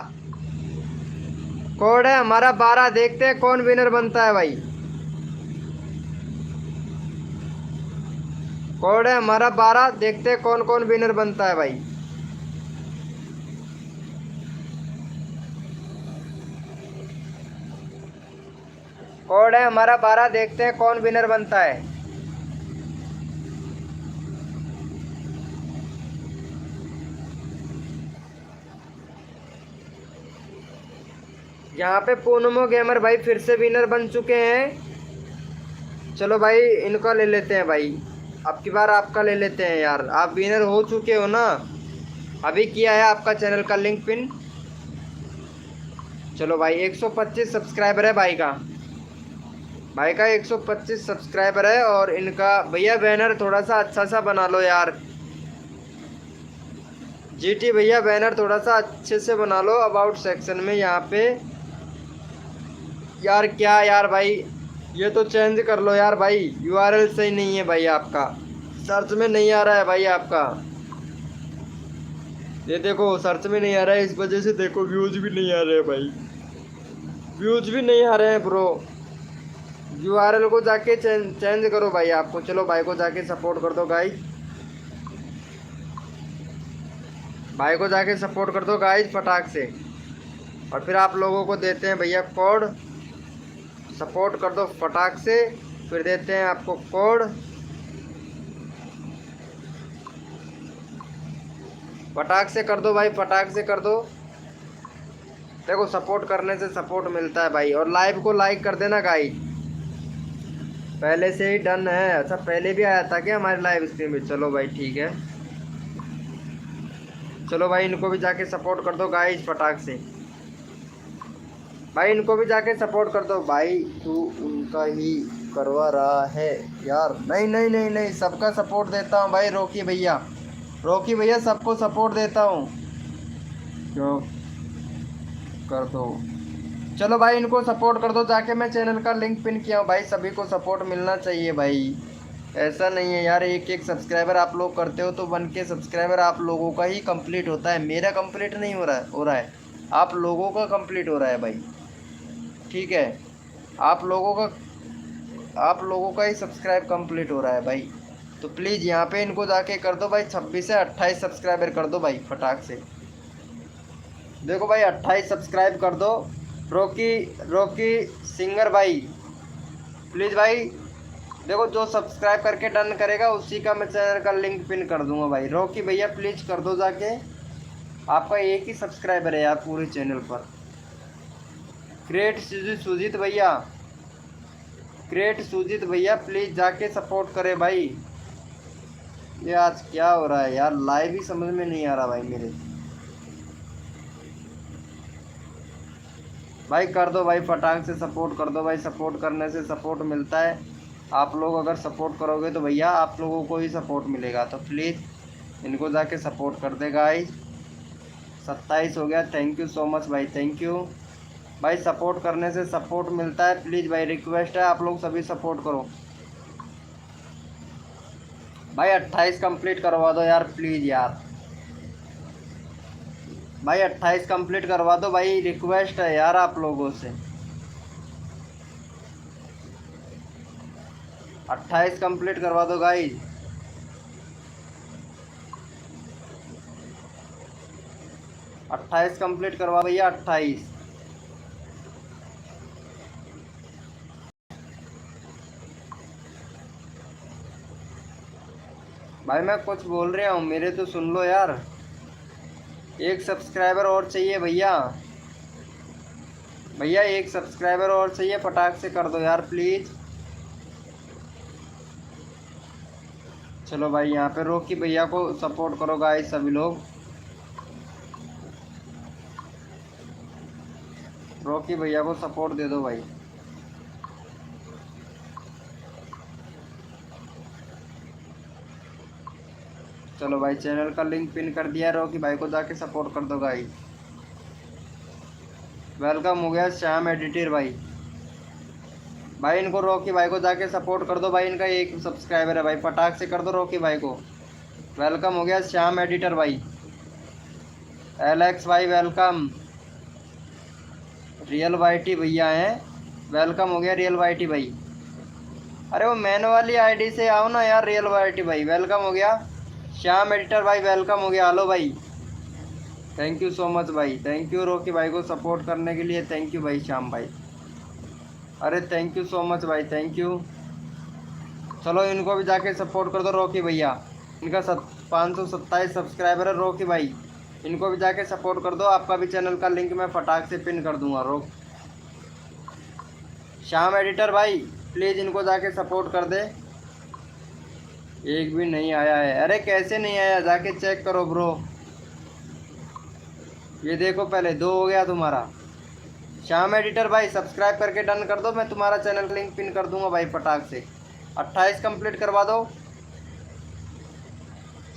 कोड है हमारा 12। देखते हैं कौन विनर बनता है भाई। कोड है हमारा 12, देखते हैं कौन कौन विनर बनता है भाई। कोड है हमारा 12, देखते हैं कौन विनर बनता है। यहाँ पे पूनमो गेमर भाई फिर से विनर बन चुके हैं। चलो भाई इनका ले लेते हैं भाई, अब की बार आपका ले लेते हैं यार, आप विनर हो चुके हो ना, अभी किया है आपका चैनल का लिंक पिन। चलो भाई 125 सब्सक्राइबर है भाई का, भाई का 125 सब्सक्राइबर है। और इनका भैया बैनर थोड़ा सा अच्छा सा बना लो यार, जीटी भैया बैनर थोड़ा सा अच्छे से बना लो अबाउट सेक्शन में यहाँ पे। यार क्या यार भाई, ये तो चेंज कर लो यार भाई, यूआरएल सही नहीं है भाई आपका, सर्च में नहीं आ रहा है भाई आपका। ये देखो सर्च में नहीं आ रहा है, इस वजह से देखो व्यूज भी नहीं आ रहे हैं भाई, व्यूज भी नहीं आ रहे हैं ब्रो। यूआरएल को जाके चेंज करो भाई आपको। चलो भाई को जाके सपोर्ट कर दो गाइस, भाई को जाके सपोर्ट कर दो गाइस फटाक से। और फिर आप लोगों को देते हैं भैया कोड, सपोर्ट कर दो फटाक से। फिर देते हैं आपको कोड, फटाक से कर दो भाई, फटाक से कर दो। देखो सपोर्ट करने से सपोर्ट मिलता है भाई। और लाइव को लाइक कर देना गाइस, पहले से ही डन है। अच्छा पहले भी आया था क्या हमारे लाइव स्ट्रीम में? चलो भाई ठीक है, चलो भाई इनको भी जाके सपोर्ट कर दो गाइस फटाक से, भाई इनको भी जाके सपोर्ट कर दो। भाई तू उनका ही करवा रहा है यार, नहीं नहीं नहीं नहीं, सबका सपोर्ट देता हूँ भाई। रोकी भैया, रोकी भैया सबको सपोर्ट देता हूँ, क्यों कर दो। चलो भाई इनको सपोर्ट कर दो जाके, मैं चैनल का लिंक पिन किया हूँ भाई, सभी को सपोर्ट मिलना चाहिए भाई। ऐसा नहीं है यार, एक एक सब्सक्राइबर आप लोग करते हो तो 1 के सब्सक्राइबर आप लोगों का ही कंप्लीट होता है, मेरा कंप्लीट नहीं हो रहा है, आप लोगों का कंप्लीट हो रहा है भाई। ठीक है, आप लोगों का आप लोगों का ही सब्सक्राइब कंप्लीट हो रहा है भाई। तो प्लीज़ यहाँ पे इनको जाके कर दो भाई, 26 से 28 सब्सक्राइबर कर दो भाई फटाक से। देखो भाई 28 सब्सक्राइब कर दो। रॉकी रॉकी सिंगर भाई प्लीज़ भाई, देखो जो सब्सक्राइब करके डन करेगा उसी का मैं चैनल का लिंक पिन कर दूंगा भाई। रॉकी भैया प्लीज़ कर दो जाके, आपका एक ही सब्सक्राइबर है यार पूरे चैनल पर। ग्रेट सुजीत भैया, ग्रेट सुजीत भैया प्लीज़ जाके सपोर्ट करे भाई। ये आज क्या हो रहा है यार, लाइव ही समझ में नहीं आ रहा भाई मेरे। भाई कर दो भाई, फटाक से सपोर्ट कर दो भाई, सपोर्ट करने से सपोर्ट मिलता है। आप लोग अगर सपोर्ट करोगे तो भैया आप लोगों को ही सपोर्ट मिलेगा। तो प्लीज़ इनको जाके सपोर्ट कर दे गाइस। 27 हो गया, थैंक यू सो मच भाई, थैंक यू भाई। सपोर्ट करने से सपोर्ट मिलता है, प्लीज़ भाई रिक्वेस्ट है आप लोग सभी सपोर्ट करो भाई। 28 कंप्लीट करवा दो यार प्लीज़ यार भाई, 28 कंप्लीट करवा दो भाई, रिक्वेस्ट है यार आप लोगों से। 28 कंप्लीट करवा दो गाइस। अट्ठाईस कंप्लीट करवा भैया, 28। भाई मैं कुछ बोल रहा हूँ, मेरे तो सुन लो यार। एक सब्सक्राइबर और चाहिए भैया, भैया एक सब्सक्राइबर और चाहिए, फटाक से कर दो यार प्लीज़। चलो भाई यहाँ पे रॉकी भैया को सपोर्ट करो गाइस सभी लोग। रॉकी भैया को सपोर्ट दे दो भाई। चलो भाई चैनल का लिंक पिन कर दिया, रॉकी भाई को जाके सपोर्ट कर दो गाइस। वेलकम हो गया श्याम एडिटर भाई, भाई इनको रॉकी भाई को जाके सपोर्ट कर दो भाई, इनका एक सब्सक्राइबर है भाई, फटाक से कर दो रॉकी भाई को। वेलकम हो गया श्याम एडिटर भाई। एलेक्स भाई वेलकम। रियल वाईटी भैया हैं, वेलकम हो गया रियल वाईटी भाई। अरे वो मैन वाली आईडी से आओ ना यार रियल वाईटी भाई, वेलकम हो गया। श्याम एडिटर भाई वेलकम हो गया, हेलो भाई, थैंक यू सो मच भाई, थैंक यू रॉकी भाई को सपोर्ट करने के लिए, थैंक यू भाई श्याम भाई। अरे थैंक यू सो मच भाई, थैंक यू। चलो इनको भी जाके सपोर्ट कर दो रॉकी भैया, इनका 527 सब्सक्राइबर है रॉकी भाई, इनको भी जाके सपोर्ट कर दो। आपका भी चैनल का लिंक मैं फटाक से पिन कर दूंगा। रोक श्याम एडिटर भाई प्लीज़ इनको जाके सपोर्ट कर दे। एक भी नहीं आया है, अरे कैसे नहीं आया, जाके चेक करो ब्रो। ये देखो पहले 2 हो गया तुम्हारा। श्याम एडिटर भाई सब्सक्राइब करके डन कर दो, मैं तुम्हारा चैनल लिंक पिन कर दूंगा भाई फटाक से। 28 कंप्लीट करवा दो।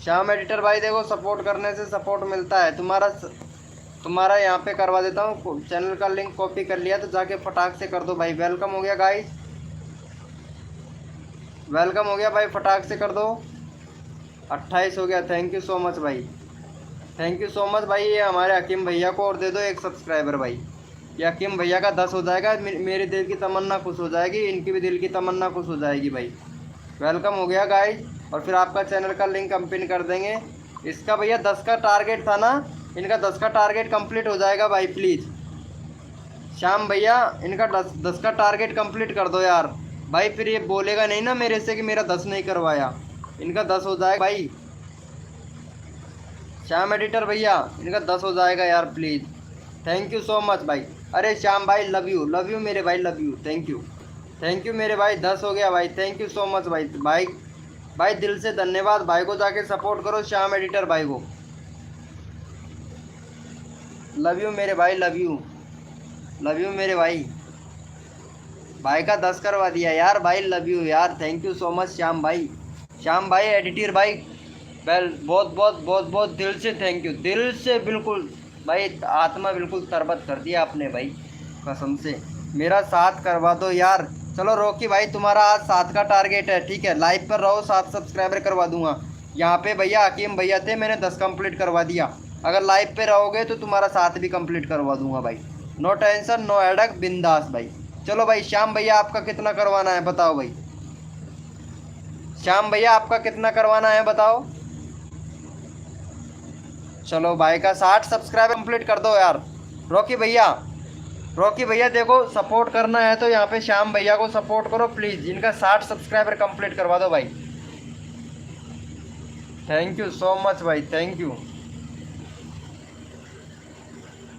श्याम एडिटर भाई देखो सपोर्ट करने से सपोर्ट मिलता है, तुम्हारा यहाँ पे करवा देता हूँ, चैनल का लिंक कॉपी कर लिया तो जाके फटाक से कर दो भाई। वेलकम हो गया गाइस, वेलकम हो गया भाई, फटाक से कर दो। 28 हो गया, थैंक यू सो मच भाई, थैंक यू सो मच भाई। ये हमारे हकीम भैया को और दे दो एक सब्सक्राइबर भाई, ये हकीम भैया का 10 हो जाएगा, मेरे दिल की तमन्ना खुश हो जाएगी, इनकी भी दिल की तमन्ना खुश हो जाएगी भाई। वेलकम हो गया गाइस, और फिर आपका चैनल का लिंक हम पिन कर देंगे। इसका भैया 10 का टारगेट था ना, इनका 10 का टारगेट कंप्लीट हो जाएगा भाई प्लीज़। श्याम भैया इनका 10 का टारगेट कंप्लीट कर दो यार भाई, फिर ये बोलेगा नहीं ना मेरे से कि मेरा 10 नहीं करवाया। इनका 10 हो जाएगा भाई, श्याम एडिटर भैया इनका 10 हो जाएगा यार please, thank you so much भाई। अरे श्याम भाई लव यू मेरे भाई, लव यू, थैंक यू मेरे भाई, 10 हो गया भाई, थैंक यू सो मच भाई भाई दिल से धन्यवाद। भाई को जाके सपोर्ट करो श्याम एडिटर भाई को, लव यू मेरे भाई, लव यू मेरे भाई, भाई का 10 करवा दिया यार भाई, लव यू यार, thank you so much Shyam भाई एडिटर भाई, वेल बहुत दिल से थैंक यू, दिल से बिल्कुल भाई, आत्मा बिल्कुल तरबत कर दिया आपने भाई, कसम से। मेरा 7 करवा दो यार। चलो रॉकी भाई तुम्हारा आज 7 का टारगेट है, ठीक है, लाइव पर रहो, 7 सब्सक्राइबर करवा दूंगा। यहाँ पे भैया हकीम भैया थे, मैंने 10 कंप्लीट करवा दिया, अगर लाइव पे रहोगे तो तुम्हारा 7 भी कंप्लीट करवा दूंगा भाई, नो टेंशन नो हेडेक, बिंदास भाई। चलो भाई श्याम भैया आपका कितना करवाना है बताओ भाई। श्याम भैया आपका कितना करवाना है बताओ। चलो भाई का 60 सब्सक्राइबर कंप्लीट कर दो यार। रॉकी भैया, रॉकी भैया देखो सपोर्ट करना है तो यहाँ पे श्याम भैया को सपोर्ट करो प्लीज़। इनका 60 सब्सक्राइबर कंप्लीट करवा दो भाई। थैंक यू सो मच भाई, थैंक यू।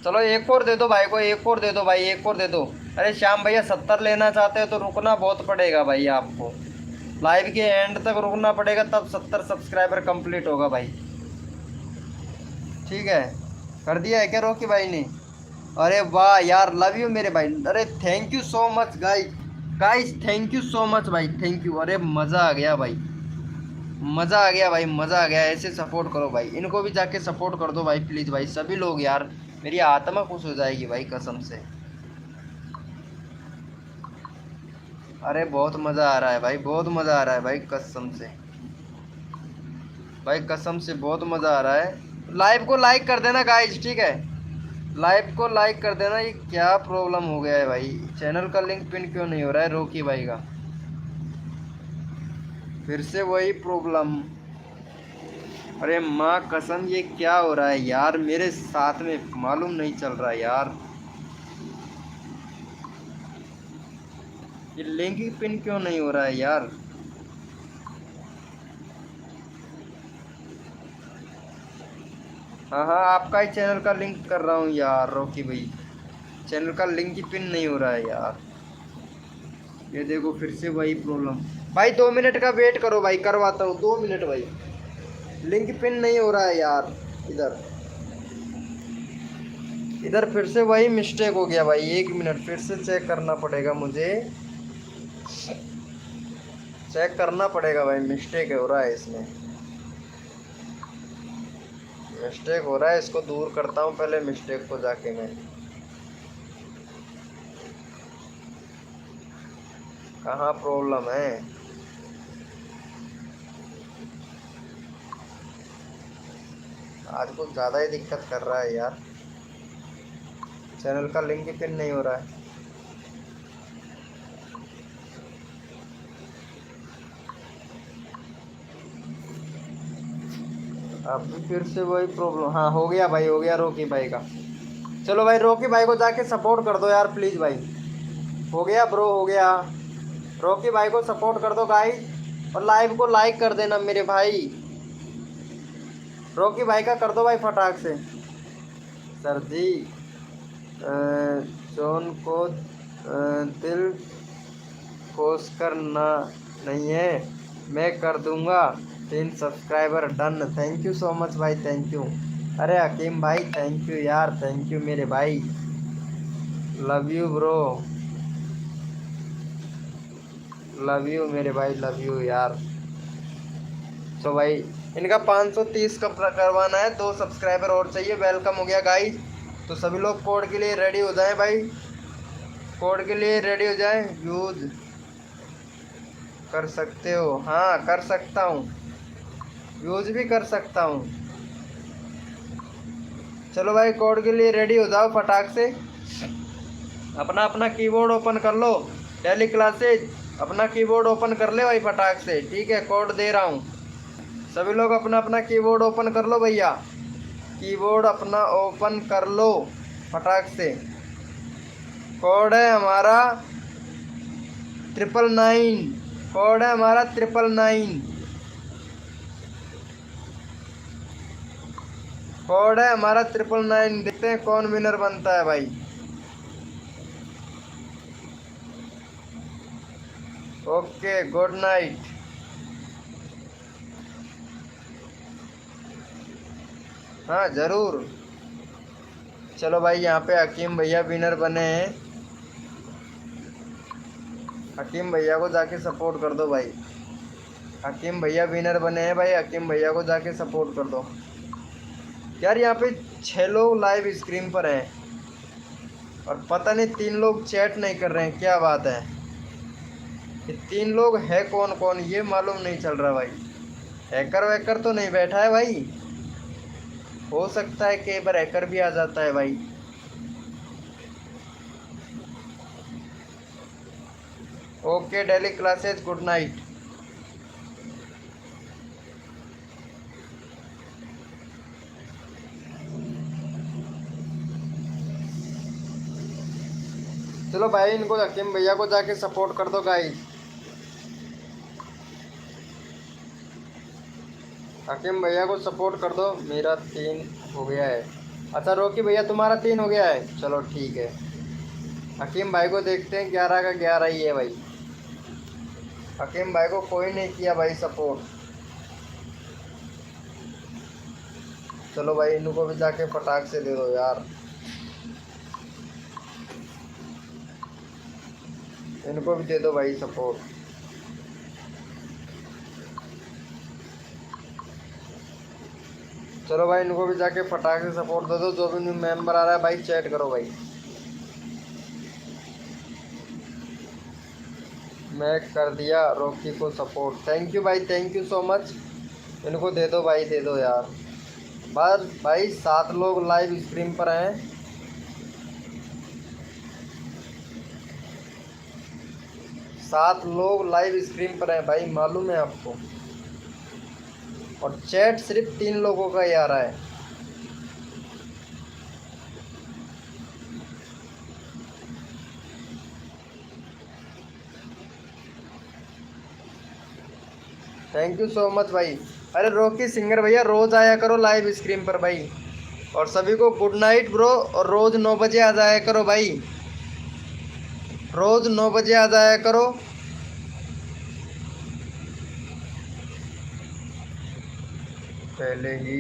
चलो एक और दे दो भाई को, एक और दे दो भाई, एक और दे दो। अरे श्याम भैया 70 लेना चाहते हो तो रुकना बहुत पड़ेगा भाई आपको। लाइव के एंड तक रुकना पड़ेगा तब 70 सब्सक्राइबर कंप्लीट होगा भाई। ठीक है, कर दिया है क्या रॉकी भाई ने? अरे वाह यार, लव यू मेरे भाई। अरे thank you so much guys, guys thank you so much भाई, थैंक यू। अरे मज़ा आ गया भाई, मज़ा आ गया भाई, मज़ा आ गया। ऐसे सपोर्ट करो भाई, इनको भी जाके सपोर्ट कर दो भाई प्लीज़ भाई, सभी लोग यार। मेरी आत्मा खुश हो जाएगी भाई कसम से। अरे बहुत मज़ा आ रहा है भाई, बहुत मज़ा आ रहा है भाई कसम से, भाई कसम से बहुत मज़ा आ रहा है। लाइव को लाइक कर देना गाइज, ठीक है, लाइव को लाइक कर देना। ये क्या प्रॉब्लम हो गया है भाई, चैनल का लिंक पिन क्यों नहीं हो रहा है रॉकी भाई का? फिर से वही प्रॉब्लम। अरे माँ कसम, ये क्या हो रहा है यार मेरे साथ में, मालूम नहीं चल रहा यार। ये लिंक ही पिन क्यों नहीं हो रहा है यार? हाँ हाँ, आपका ही चैनल का लिंक कर रहा हूँ यार रॉकी भाई, चैनल का लिंक ही पिन नहीं हो रहा है यार। ये देखो फिर से वही प्रॉब्लम भाई। 2 मिनट का वेट करो भाई, करवाता हूँ 2 मिनट भाई। लिंक पिन नहीं हो रहा है यार। इधर इधर फिर से वही मिस्टेक हो गया भाई। 1 मिनट फिर से चेक करना पड़ेगा मुझे, चेक करना पड़ेगा भाई। मिस्टेक हो रहा है इसमें, मिस्टेक हो रहा है, इसको दूर करता हूँ पहले मिस्टेक को जाके मैं। कहाँ प्रॉब्लम है? आज कुछ ज़्यादा ही दिक्कत कर रहा है यार, चैनल का लिंक पिन नहीं हो रहा है। अब फिर से वही प्रॉब्लम। हाँ हो गया भाई, हो गया रॉकी भाई का। चलो भाई रॉकी भाई को जाके सपोर्ट कर दो यार प्लीज़ भाई। हो गया ब्रो, हो गया। रॉकी भाई को सपोर्ट कर दो गाइस, और लाइव को लाइक कर देना मेरे भाई। रॉकी भाई का कर दो भाई फटाक से। सर जी जॉन को दिल कोस करना नहीं है, मैं कर दूंगा। 3 subscriber done, thank you so much भाई, थैंक यू। अरे हकीम भाई थैंक यू यार, थैंक यू मेरे भाई, love you bro, love you मेरे भाई, लव यू यार। तो भाई इनका 530 का करवाना है, 2 सब्सक्राइबर और चाहिए। वेलकम हो गया गाइस, तो सभी लोग कोड के लिए रेडी हो जाएं भाई, कोड के लिए रेडी हो जाएं। यूज कर सकते हो? हाँ कर सकता हूँ, यूज भी कर सकता हूँ। चलो भाई कोड के लिए रेडी हो जाओ फटाक से। अपना अपना कीबोर्ड ओपन कर लो, डेली क्लासेज अपना कीबोर्ड ओपन कर ले भाई फटाक से, ठीक है। कोड दे रहा हूँ, सभी लोग अपना अपना कीबोर्ड ओपन कर लो भैया, कीबोर्ड अपना ओपन कर लो फटाक से। कोड है हमारा 999, कोड है हमारा 999, कोड है हमारा 999। देखते हैं कौन विनर बनता है भाई। Okay good night. हाँ ज़रूर। चलो भाई यहाँ पे हकीम भैया विनर बने हैं, हकीम भैया को जाके सपोर्ट कर दो भाई। हकीम भैया विनर बने हैं भाई, हकीम भैया को जाके सपोर्ट कर दो यार। यहाँ पे 6 लोग लाइव स्क्रीन पर हैं और पता नहीं 3 लोग चैट नहीं कर रहे हैं, क्या बात है? ये 3 लोग है कौन कौन ये मालूम नहीं चल रहा भाई। हैकर वैकर तो नहीं बैठा है भाई? हो सकता है कई बार हैकर भी आ जाता है भाई। Okay daily classes, good night. चलो भाई इनको हकीम भैया को जाके सपोर्ट कर दो गाइस। हकीम भैया को सपोर्ट कर दो। मेरा 3 हो गया है। अच्छा रोकी भैया तुम्हारा 3 हो गया है, चलो ठीक है। हकीम भाई को देखते हैं, 11 का 11 ही है भाई। हकीम भाई को कोई नहीं किया भाई सपोर्ट। चलो भाई इनको भी जाके फटाक से दे दो यार। इनको भी दे दो भाई सपोर्ट। चलो भाई इनको भी जाके फटाक से सपोर्ट दे दो। जो भी न्यू मेंबर आ रहा है भाई चैट करो भाई। मैं कर दिया रॉकी को सपोर्ट। थैंक यू भाई, थैंक यू सो मच। इनको दे दो भाई, दे दो यार। बस भाई 7 लोग लाइव स्ट्रीम पर हैं। 7 लोग लाइव स्ट्रीम पर हैं भाई, मालूम है आपको। और चैट सिर्फ 3 लोगों का ही आ रहा है। थैंक यू सो मच भाई। अरे रॉकी सिंगर भैया रोज आया करो लाइव स्ट्रीम पर भाई। और सभी को गुड नाइट ब्रो। और रोज 9 बजे आ जाया करो भाई। रोज 9 बजे आ जाया करो। पहले ही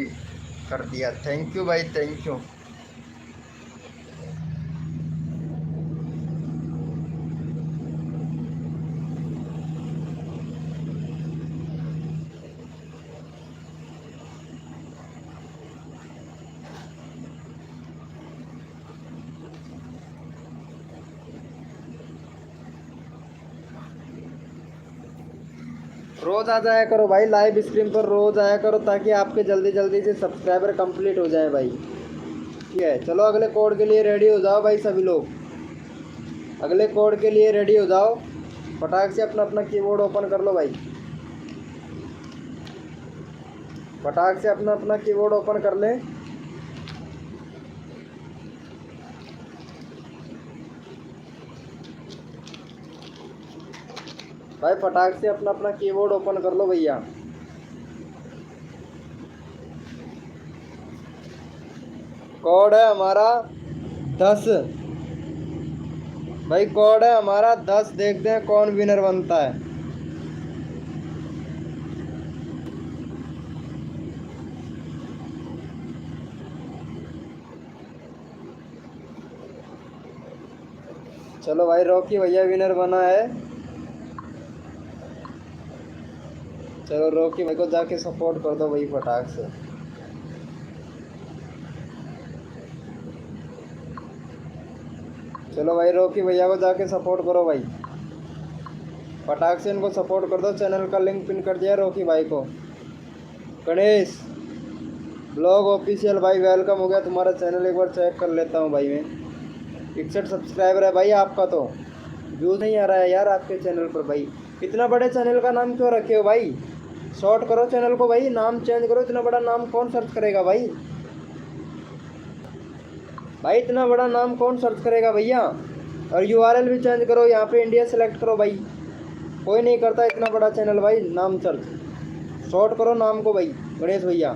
कर दिया। थैंक यू भाई, थैंक यू। रोज आ जाया करो भाई लाइव स्ट्रीम पर, रोज आया करो ताकि आपके जल्दी जल्दी से सब्सक्राइबर कंप्लीट हो जाए भाई। ठीक है, चलो अगले कोड के लिए रेडी हो जाओ भाई सभी लोग। अगले कोड के लिए रेडी हो जाओ। फटाक से अपना अपना कीबोर्ड ओपन कर लो भाई। फटाक से अपना अपना कीबोर्ड ओपन कर ले। भाई फटाक से अपना अपना कीबोर्ड ओपन कर लो भैया। कोड है हमारा 10 भाई। कोड है हमारा 10। देखते हैं कौन विनर बनता है। चलो भाई रॉकी भैया विनर बना है। चलो रॉकी भाई को जाके सपोर्ट कर दो भाई फटाक से। चलो भाई रॉकी भैया को जाके सपोर्ट करो भाई। फटाक से इनको सपोर्ट कर दो। चैनल का लिंक पिन कर दिया रॉकी भाई को। गणेश ब्लॉग ऑफिशियल भाई वेलकम हो गया तुम्हारा चैनल। एक बार चेक कर लेता हूँ भाई मैं। 61 सब्सक्राइबर है भाई आपका। तो व्यूज़ नहीं आ रहा है यार आपके चैनल पर भाई। इतना बड़े चैनल का नाम क्यों रखे हो भाई? शॉर्ट करो चैनल को भाई, नाम चेंज करो। इतना बड़ा नाम कौन सर्च करेगा भाई? भाई इतना बड़ा नाम कौन सर्च करेगा भैया? और यूआरएल भी चेंज करो। यहाँ पे इंडिया सेलेक्ट करो भाई। कोई नहीं करता इतना बड़ा चैनल भाई नाम सर्च। शॉर्ट करो नाम को भाई गणेश भैया।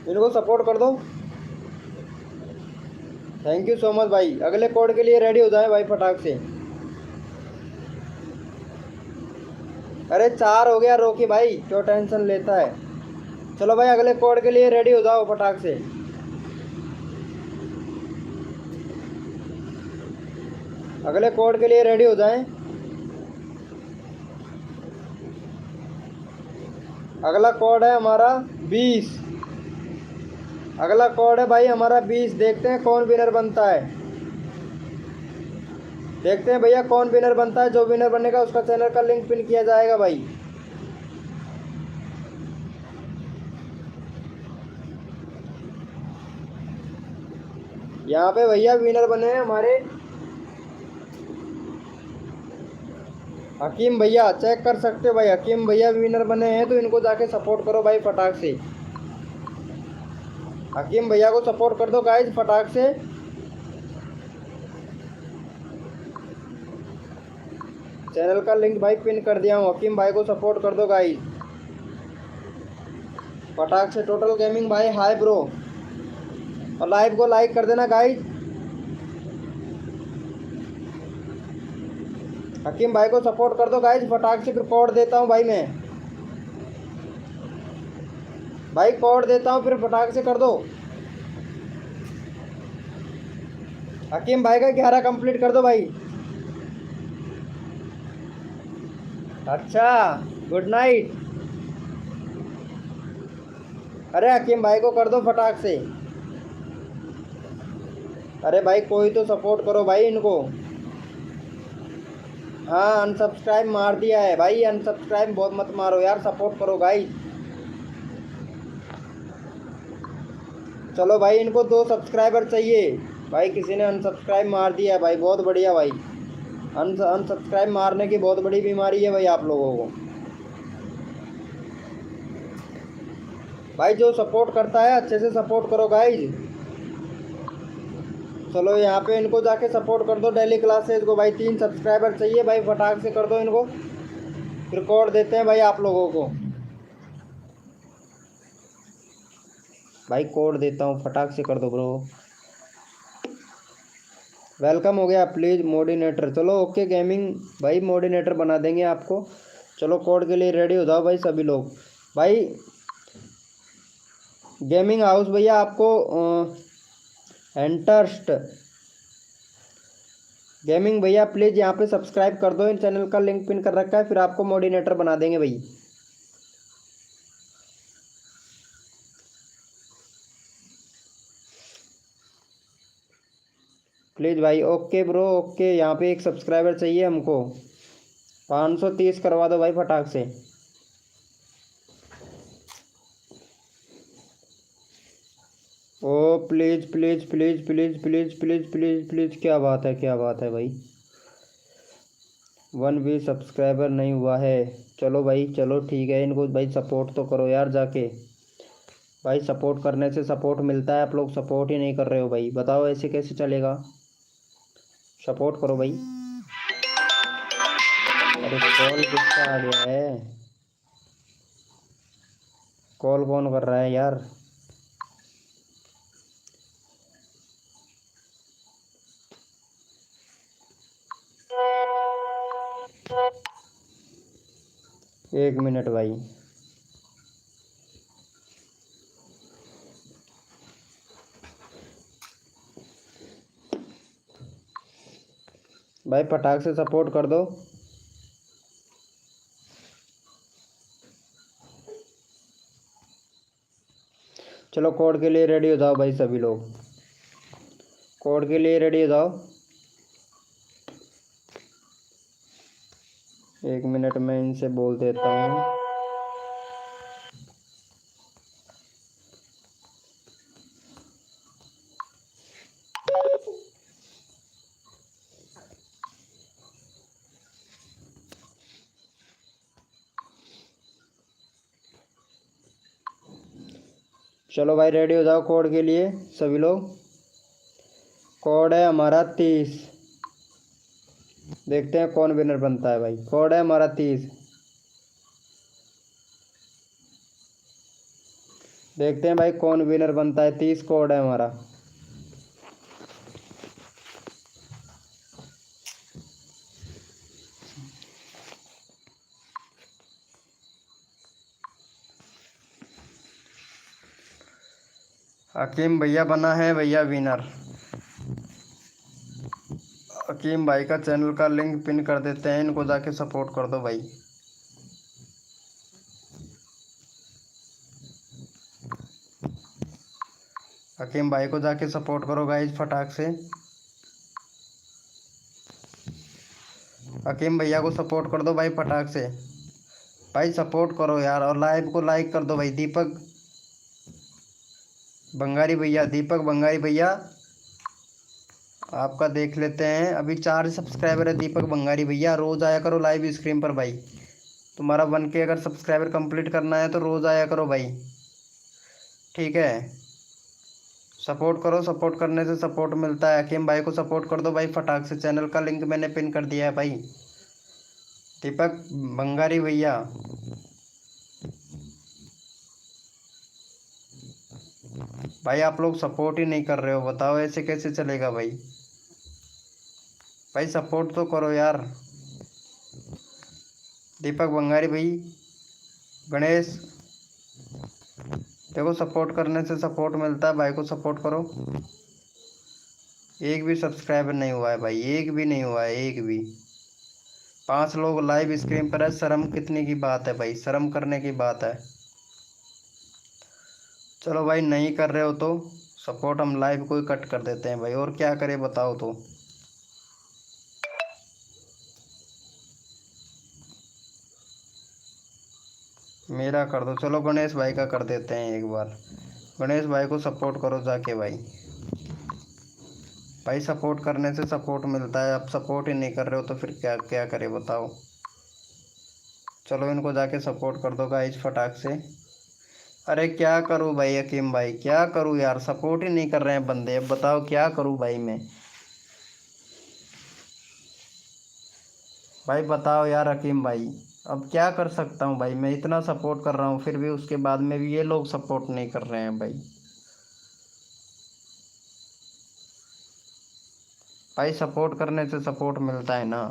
इनको सपोर्ट कर दो। थैंक यू सो मच भाई। अगले कोड के लिए रेडी हो जाए भाई फटाक से। अरे 4 हो गया रॉकी भाई, क्यों टेंशन लेता है। चलो भाई अगले कोड के लिए रेडी हो जाओ फटाक से। अगले कोड के लिए रेडी हो जाएं। अगला कोड है हमारा 20। अगला कोड है भाई हमारा 20। देखते हैं कौन विनर बनता है। देखते हैं भैया कौन विनर बनता है। जो विनर बनेगा उसका चैनल का लिंक पिन किया जाएगा भाई। यहाँ पे भैया विनर बने हैं हमारे हकीम भैया, चेक कर सकते हो भाई, हकीम भैया विनर बने हैं, तो इनको जाके सपोर्ट करो भाई फटाक से। हकीम भैया को सपोर्ट कर दो गाइज फटाक से। चैनल का लिंक भाई पिन कर दिया हूँ, हकीम भाई को सपोर्ट कर दो गाइज फटाक से। टोटल गेमिंग भाई हाय ब्रो, और लाइव को लाइक कर देना गाइज। हकीम भाई को सपोर्ट कर दो गाइज फटाक से। फिर कोड देता हूँ भाई, मैं भाई कोड देता हूँ, फिर फटाक से कर दो। हकीम भाई का 11 कंप्लीट कर दो भाई। अच्छा, गुड नाइट। अरे हकीम भाई को कर दो फटाक से। अरे भाई कोई तो सपोर्ट करो भाई इनको। हाँ अनसब्सक्राइब मार दिया है भाई, अनसब्सक्राइब बहुत मत मारो यार, सपोर्ट करो भाई। चलो भाई, इनको 2 सब्सक्राइबर चाहिए भाई। किसी ने अनसब्सक्राइब मार दिया है भाई, बहुत बढ़िया भाई। अनसब्सक्राइब मारने की बहुत बड़ी बीमारी है भाई आप लोगों को। भाई जो सपोर्ट करता है अच्छे से सपोर्ट करो गाइज। चलो यहाँ पे इनको जाके सपोर्ट कर दो डेली क्लासेज को भाई। 3 सब्सक्राइबर चाहिए भाई, फटाक से कर दो इनको। फिर कोड देते हैं भाई आप लोगों को। भाई कोड देता हूँ, फटाक से कर दो ब्रो। वेलकम हो गया, प्लीज़ मोडिनेटर। चलो ओके गेमिंग भाई, मोडिनेटर बना देंगे आपको। चलो कोड के लिए रेडी हो जाओ भाई सभी लोग। भाई गेमिंग हाउस भैया आपको एंटरस्ट गेमिंग भैया प्लीज़ यहाँ पे सब्सक्राइब कर दो, इन चैनल का लिंक पिन कर रखा है, फिर आपको मोडिनेटर बना देंगे भाई। प्लीज़ भाई, ओके ब्रो ओके। यहाँ पे 1 सब्सक्राइबर चाहिए हमको, 530 करवा दो भाई फटाक से। ओ please please please please please please please please, क्या बात है क्या बात है भाई। 1 भी सब्सक्राइबर नहीं हुआ है। चलो भाई चलो ठीक है, इनको भाई सपोर्ट तो करो यार जाके। भाई सपोर्ट करने से सपोर्ट मिलता है, आप लोग सपोर्ट ही नहीं कर रहे हो भाई, बताओ ऐसे कैसे चलेगा। सपोर्ट करो भाई। अरे कॉल किसका आ गया है, कॉल कौन कर रहा है यार। एक मिनट भाई। भाई फटाक से सपोर्ट कर दो। चलो कोड के लिए रेडी हो जाओ भाई सभी लोग, कोड के लिए रेडी हो जाओ। 1 मिनट में इनसे बोल देता हूँ। चलो भाई रेडी हो जाओ कोड के लिए सभी लोग। कोड है हमारा 30। देखते हैं कौन विनर बनता है भाई। कोड है हमारा 30। देखते हैं भाई कौन विनर बनता है। 30 कोड है हमारा। हकीम भैया बना है भैया विनर। हकीम भाई का चैनल का लिंक पिन कर देते हैं, इनको जाके सपोर्ट कर दो भाई। हकीम भाई को जाके सपोर्ट करो गाइज फटाक से। हकीम भैया को सपोर्ट कर दो भाई फटाक से। भाई सपोर्ट करो यार, और लाइव को लाइक कर दो भाई। दीपक बंगारी भैया, दीपक बंगारी भैया आपका देख लेते हैं। अभी 4 सब्सक्राइबर है दीपक भंगारी भैया, रोज़ आया करो लाइव स्क्रीन पर भाई। तुम्हारा 1K अगर सब्सक्राइबर कंप्लीट करना है तो रोज़ आया करो भाई, ठीक है। सपोर्ट करो, सपोर्ट करने से सपोर्ट मिलता है। हकीम भाई को सपोर्ट कर दो भाई फटाक से, चैनल का लिंक मैंने पिन कर दिया है भाई। दीपक भंगारी भैया, भाई आप लोग सपोर्ट ही नहीं कर रहे हो, बताओ ऐसे कैसे चलेगा भाई। भाई सपोर्ट तो करो यार। दीपक भंगारी भाई, गणेश, देखो सपोर्ट करने से सपोर्ट मिलता है, भाई को सपोर्ट करो। एक भी सब्सक्राइबर नहीं हुआ है भाई, एक भी नहीं हुआ है, एक भी। 5 लोग लाइव स्क्रीन पर है, शर्म कितने की बात है भाई, शर्म करने की बात है। चलो भाई नहीं कर रहे हो तो सपोर्ट हम लाइव को ही कट कर देते हैं भाई, और क्या करें बताओ तो। मेरा कर दो, चलो गणेश भाई का कर देते हैं एक बार। गणेश भाई को सपोर्ट करो जाके भाई। भाई सपोर्ट करने से सपोर्ट मिलता है, अब सपोर्ट ही नहीं कर रहे हो तो फिर क्या क्या करें बताओ। चलो इनको जाके सपोर्ट कर दो गाइस फटाक से। अरे क्या करूँ भाई हकीम भाई, क्या करूँ यार, सपोर्ट ही नहीं कर रहे हैं बंदे, अब बताओ क्या करूँ भाई मैं। भाई बताओ यार हकीम भाई, अब क्या कर सकता हूँ भाई, मैं इतना सपोर्ट कर रहा हूँ फिर भी उसके बाद में भी ये लोग सपोर्ट नहीं कर रहे हैं भाई। भाई सपोर्ट करने से सपोर्ट मिलता है ना।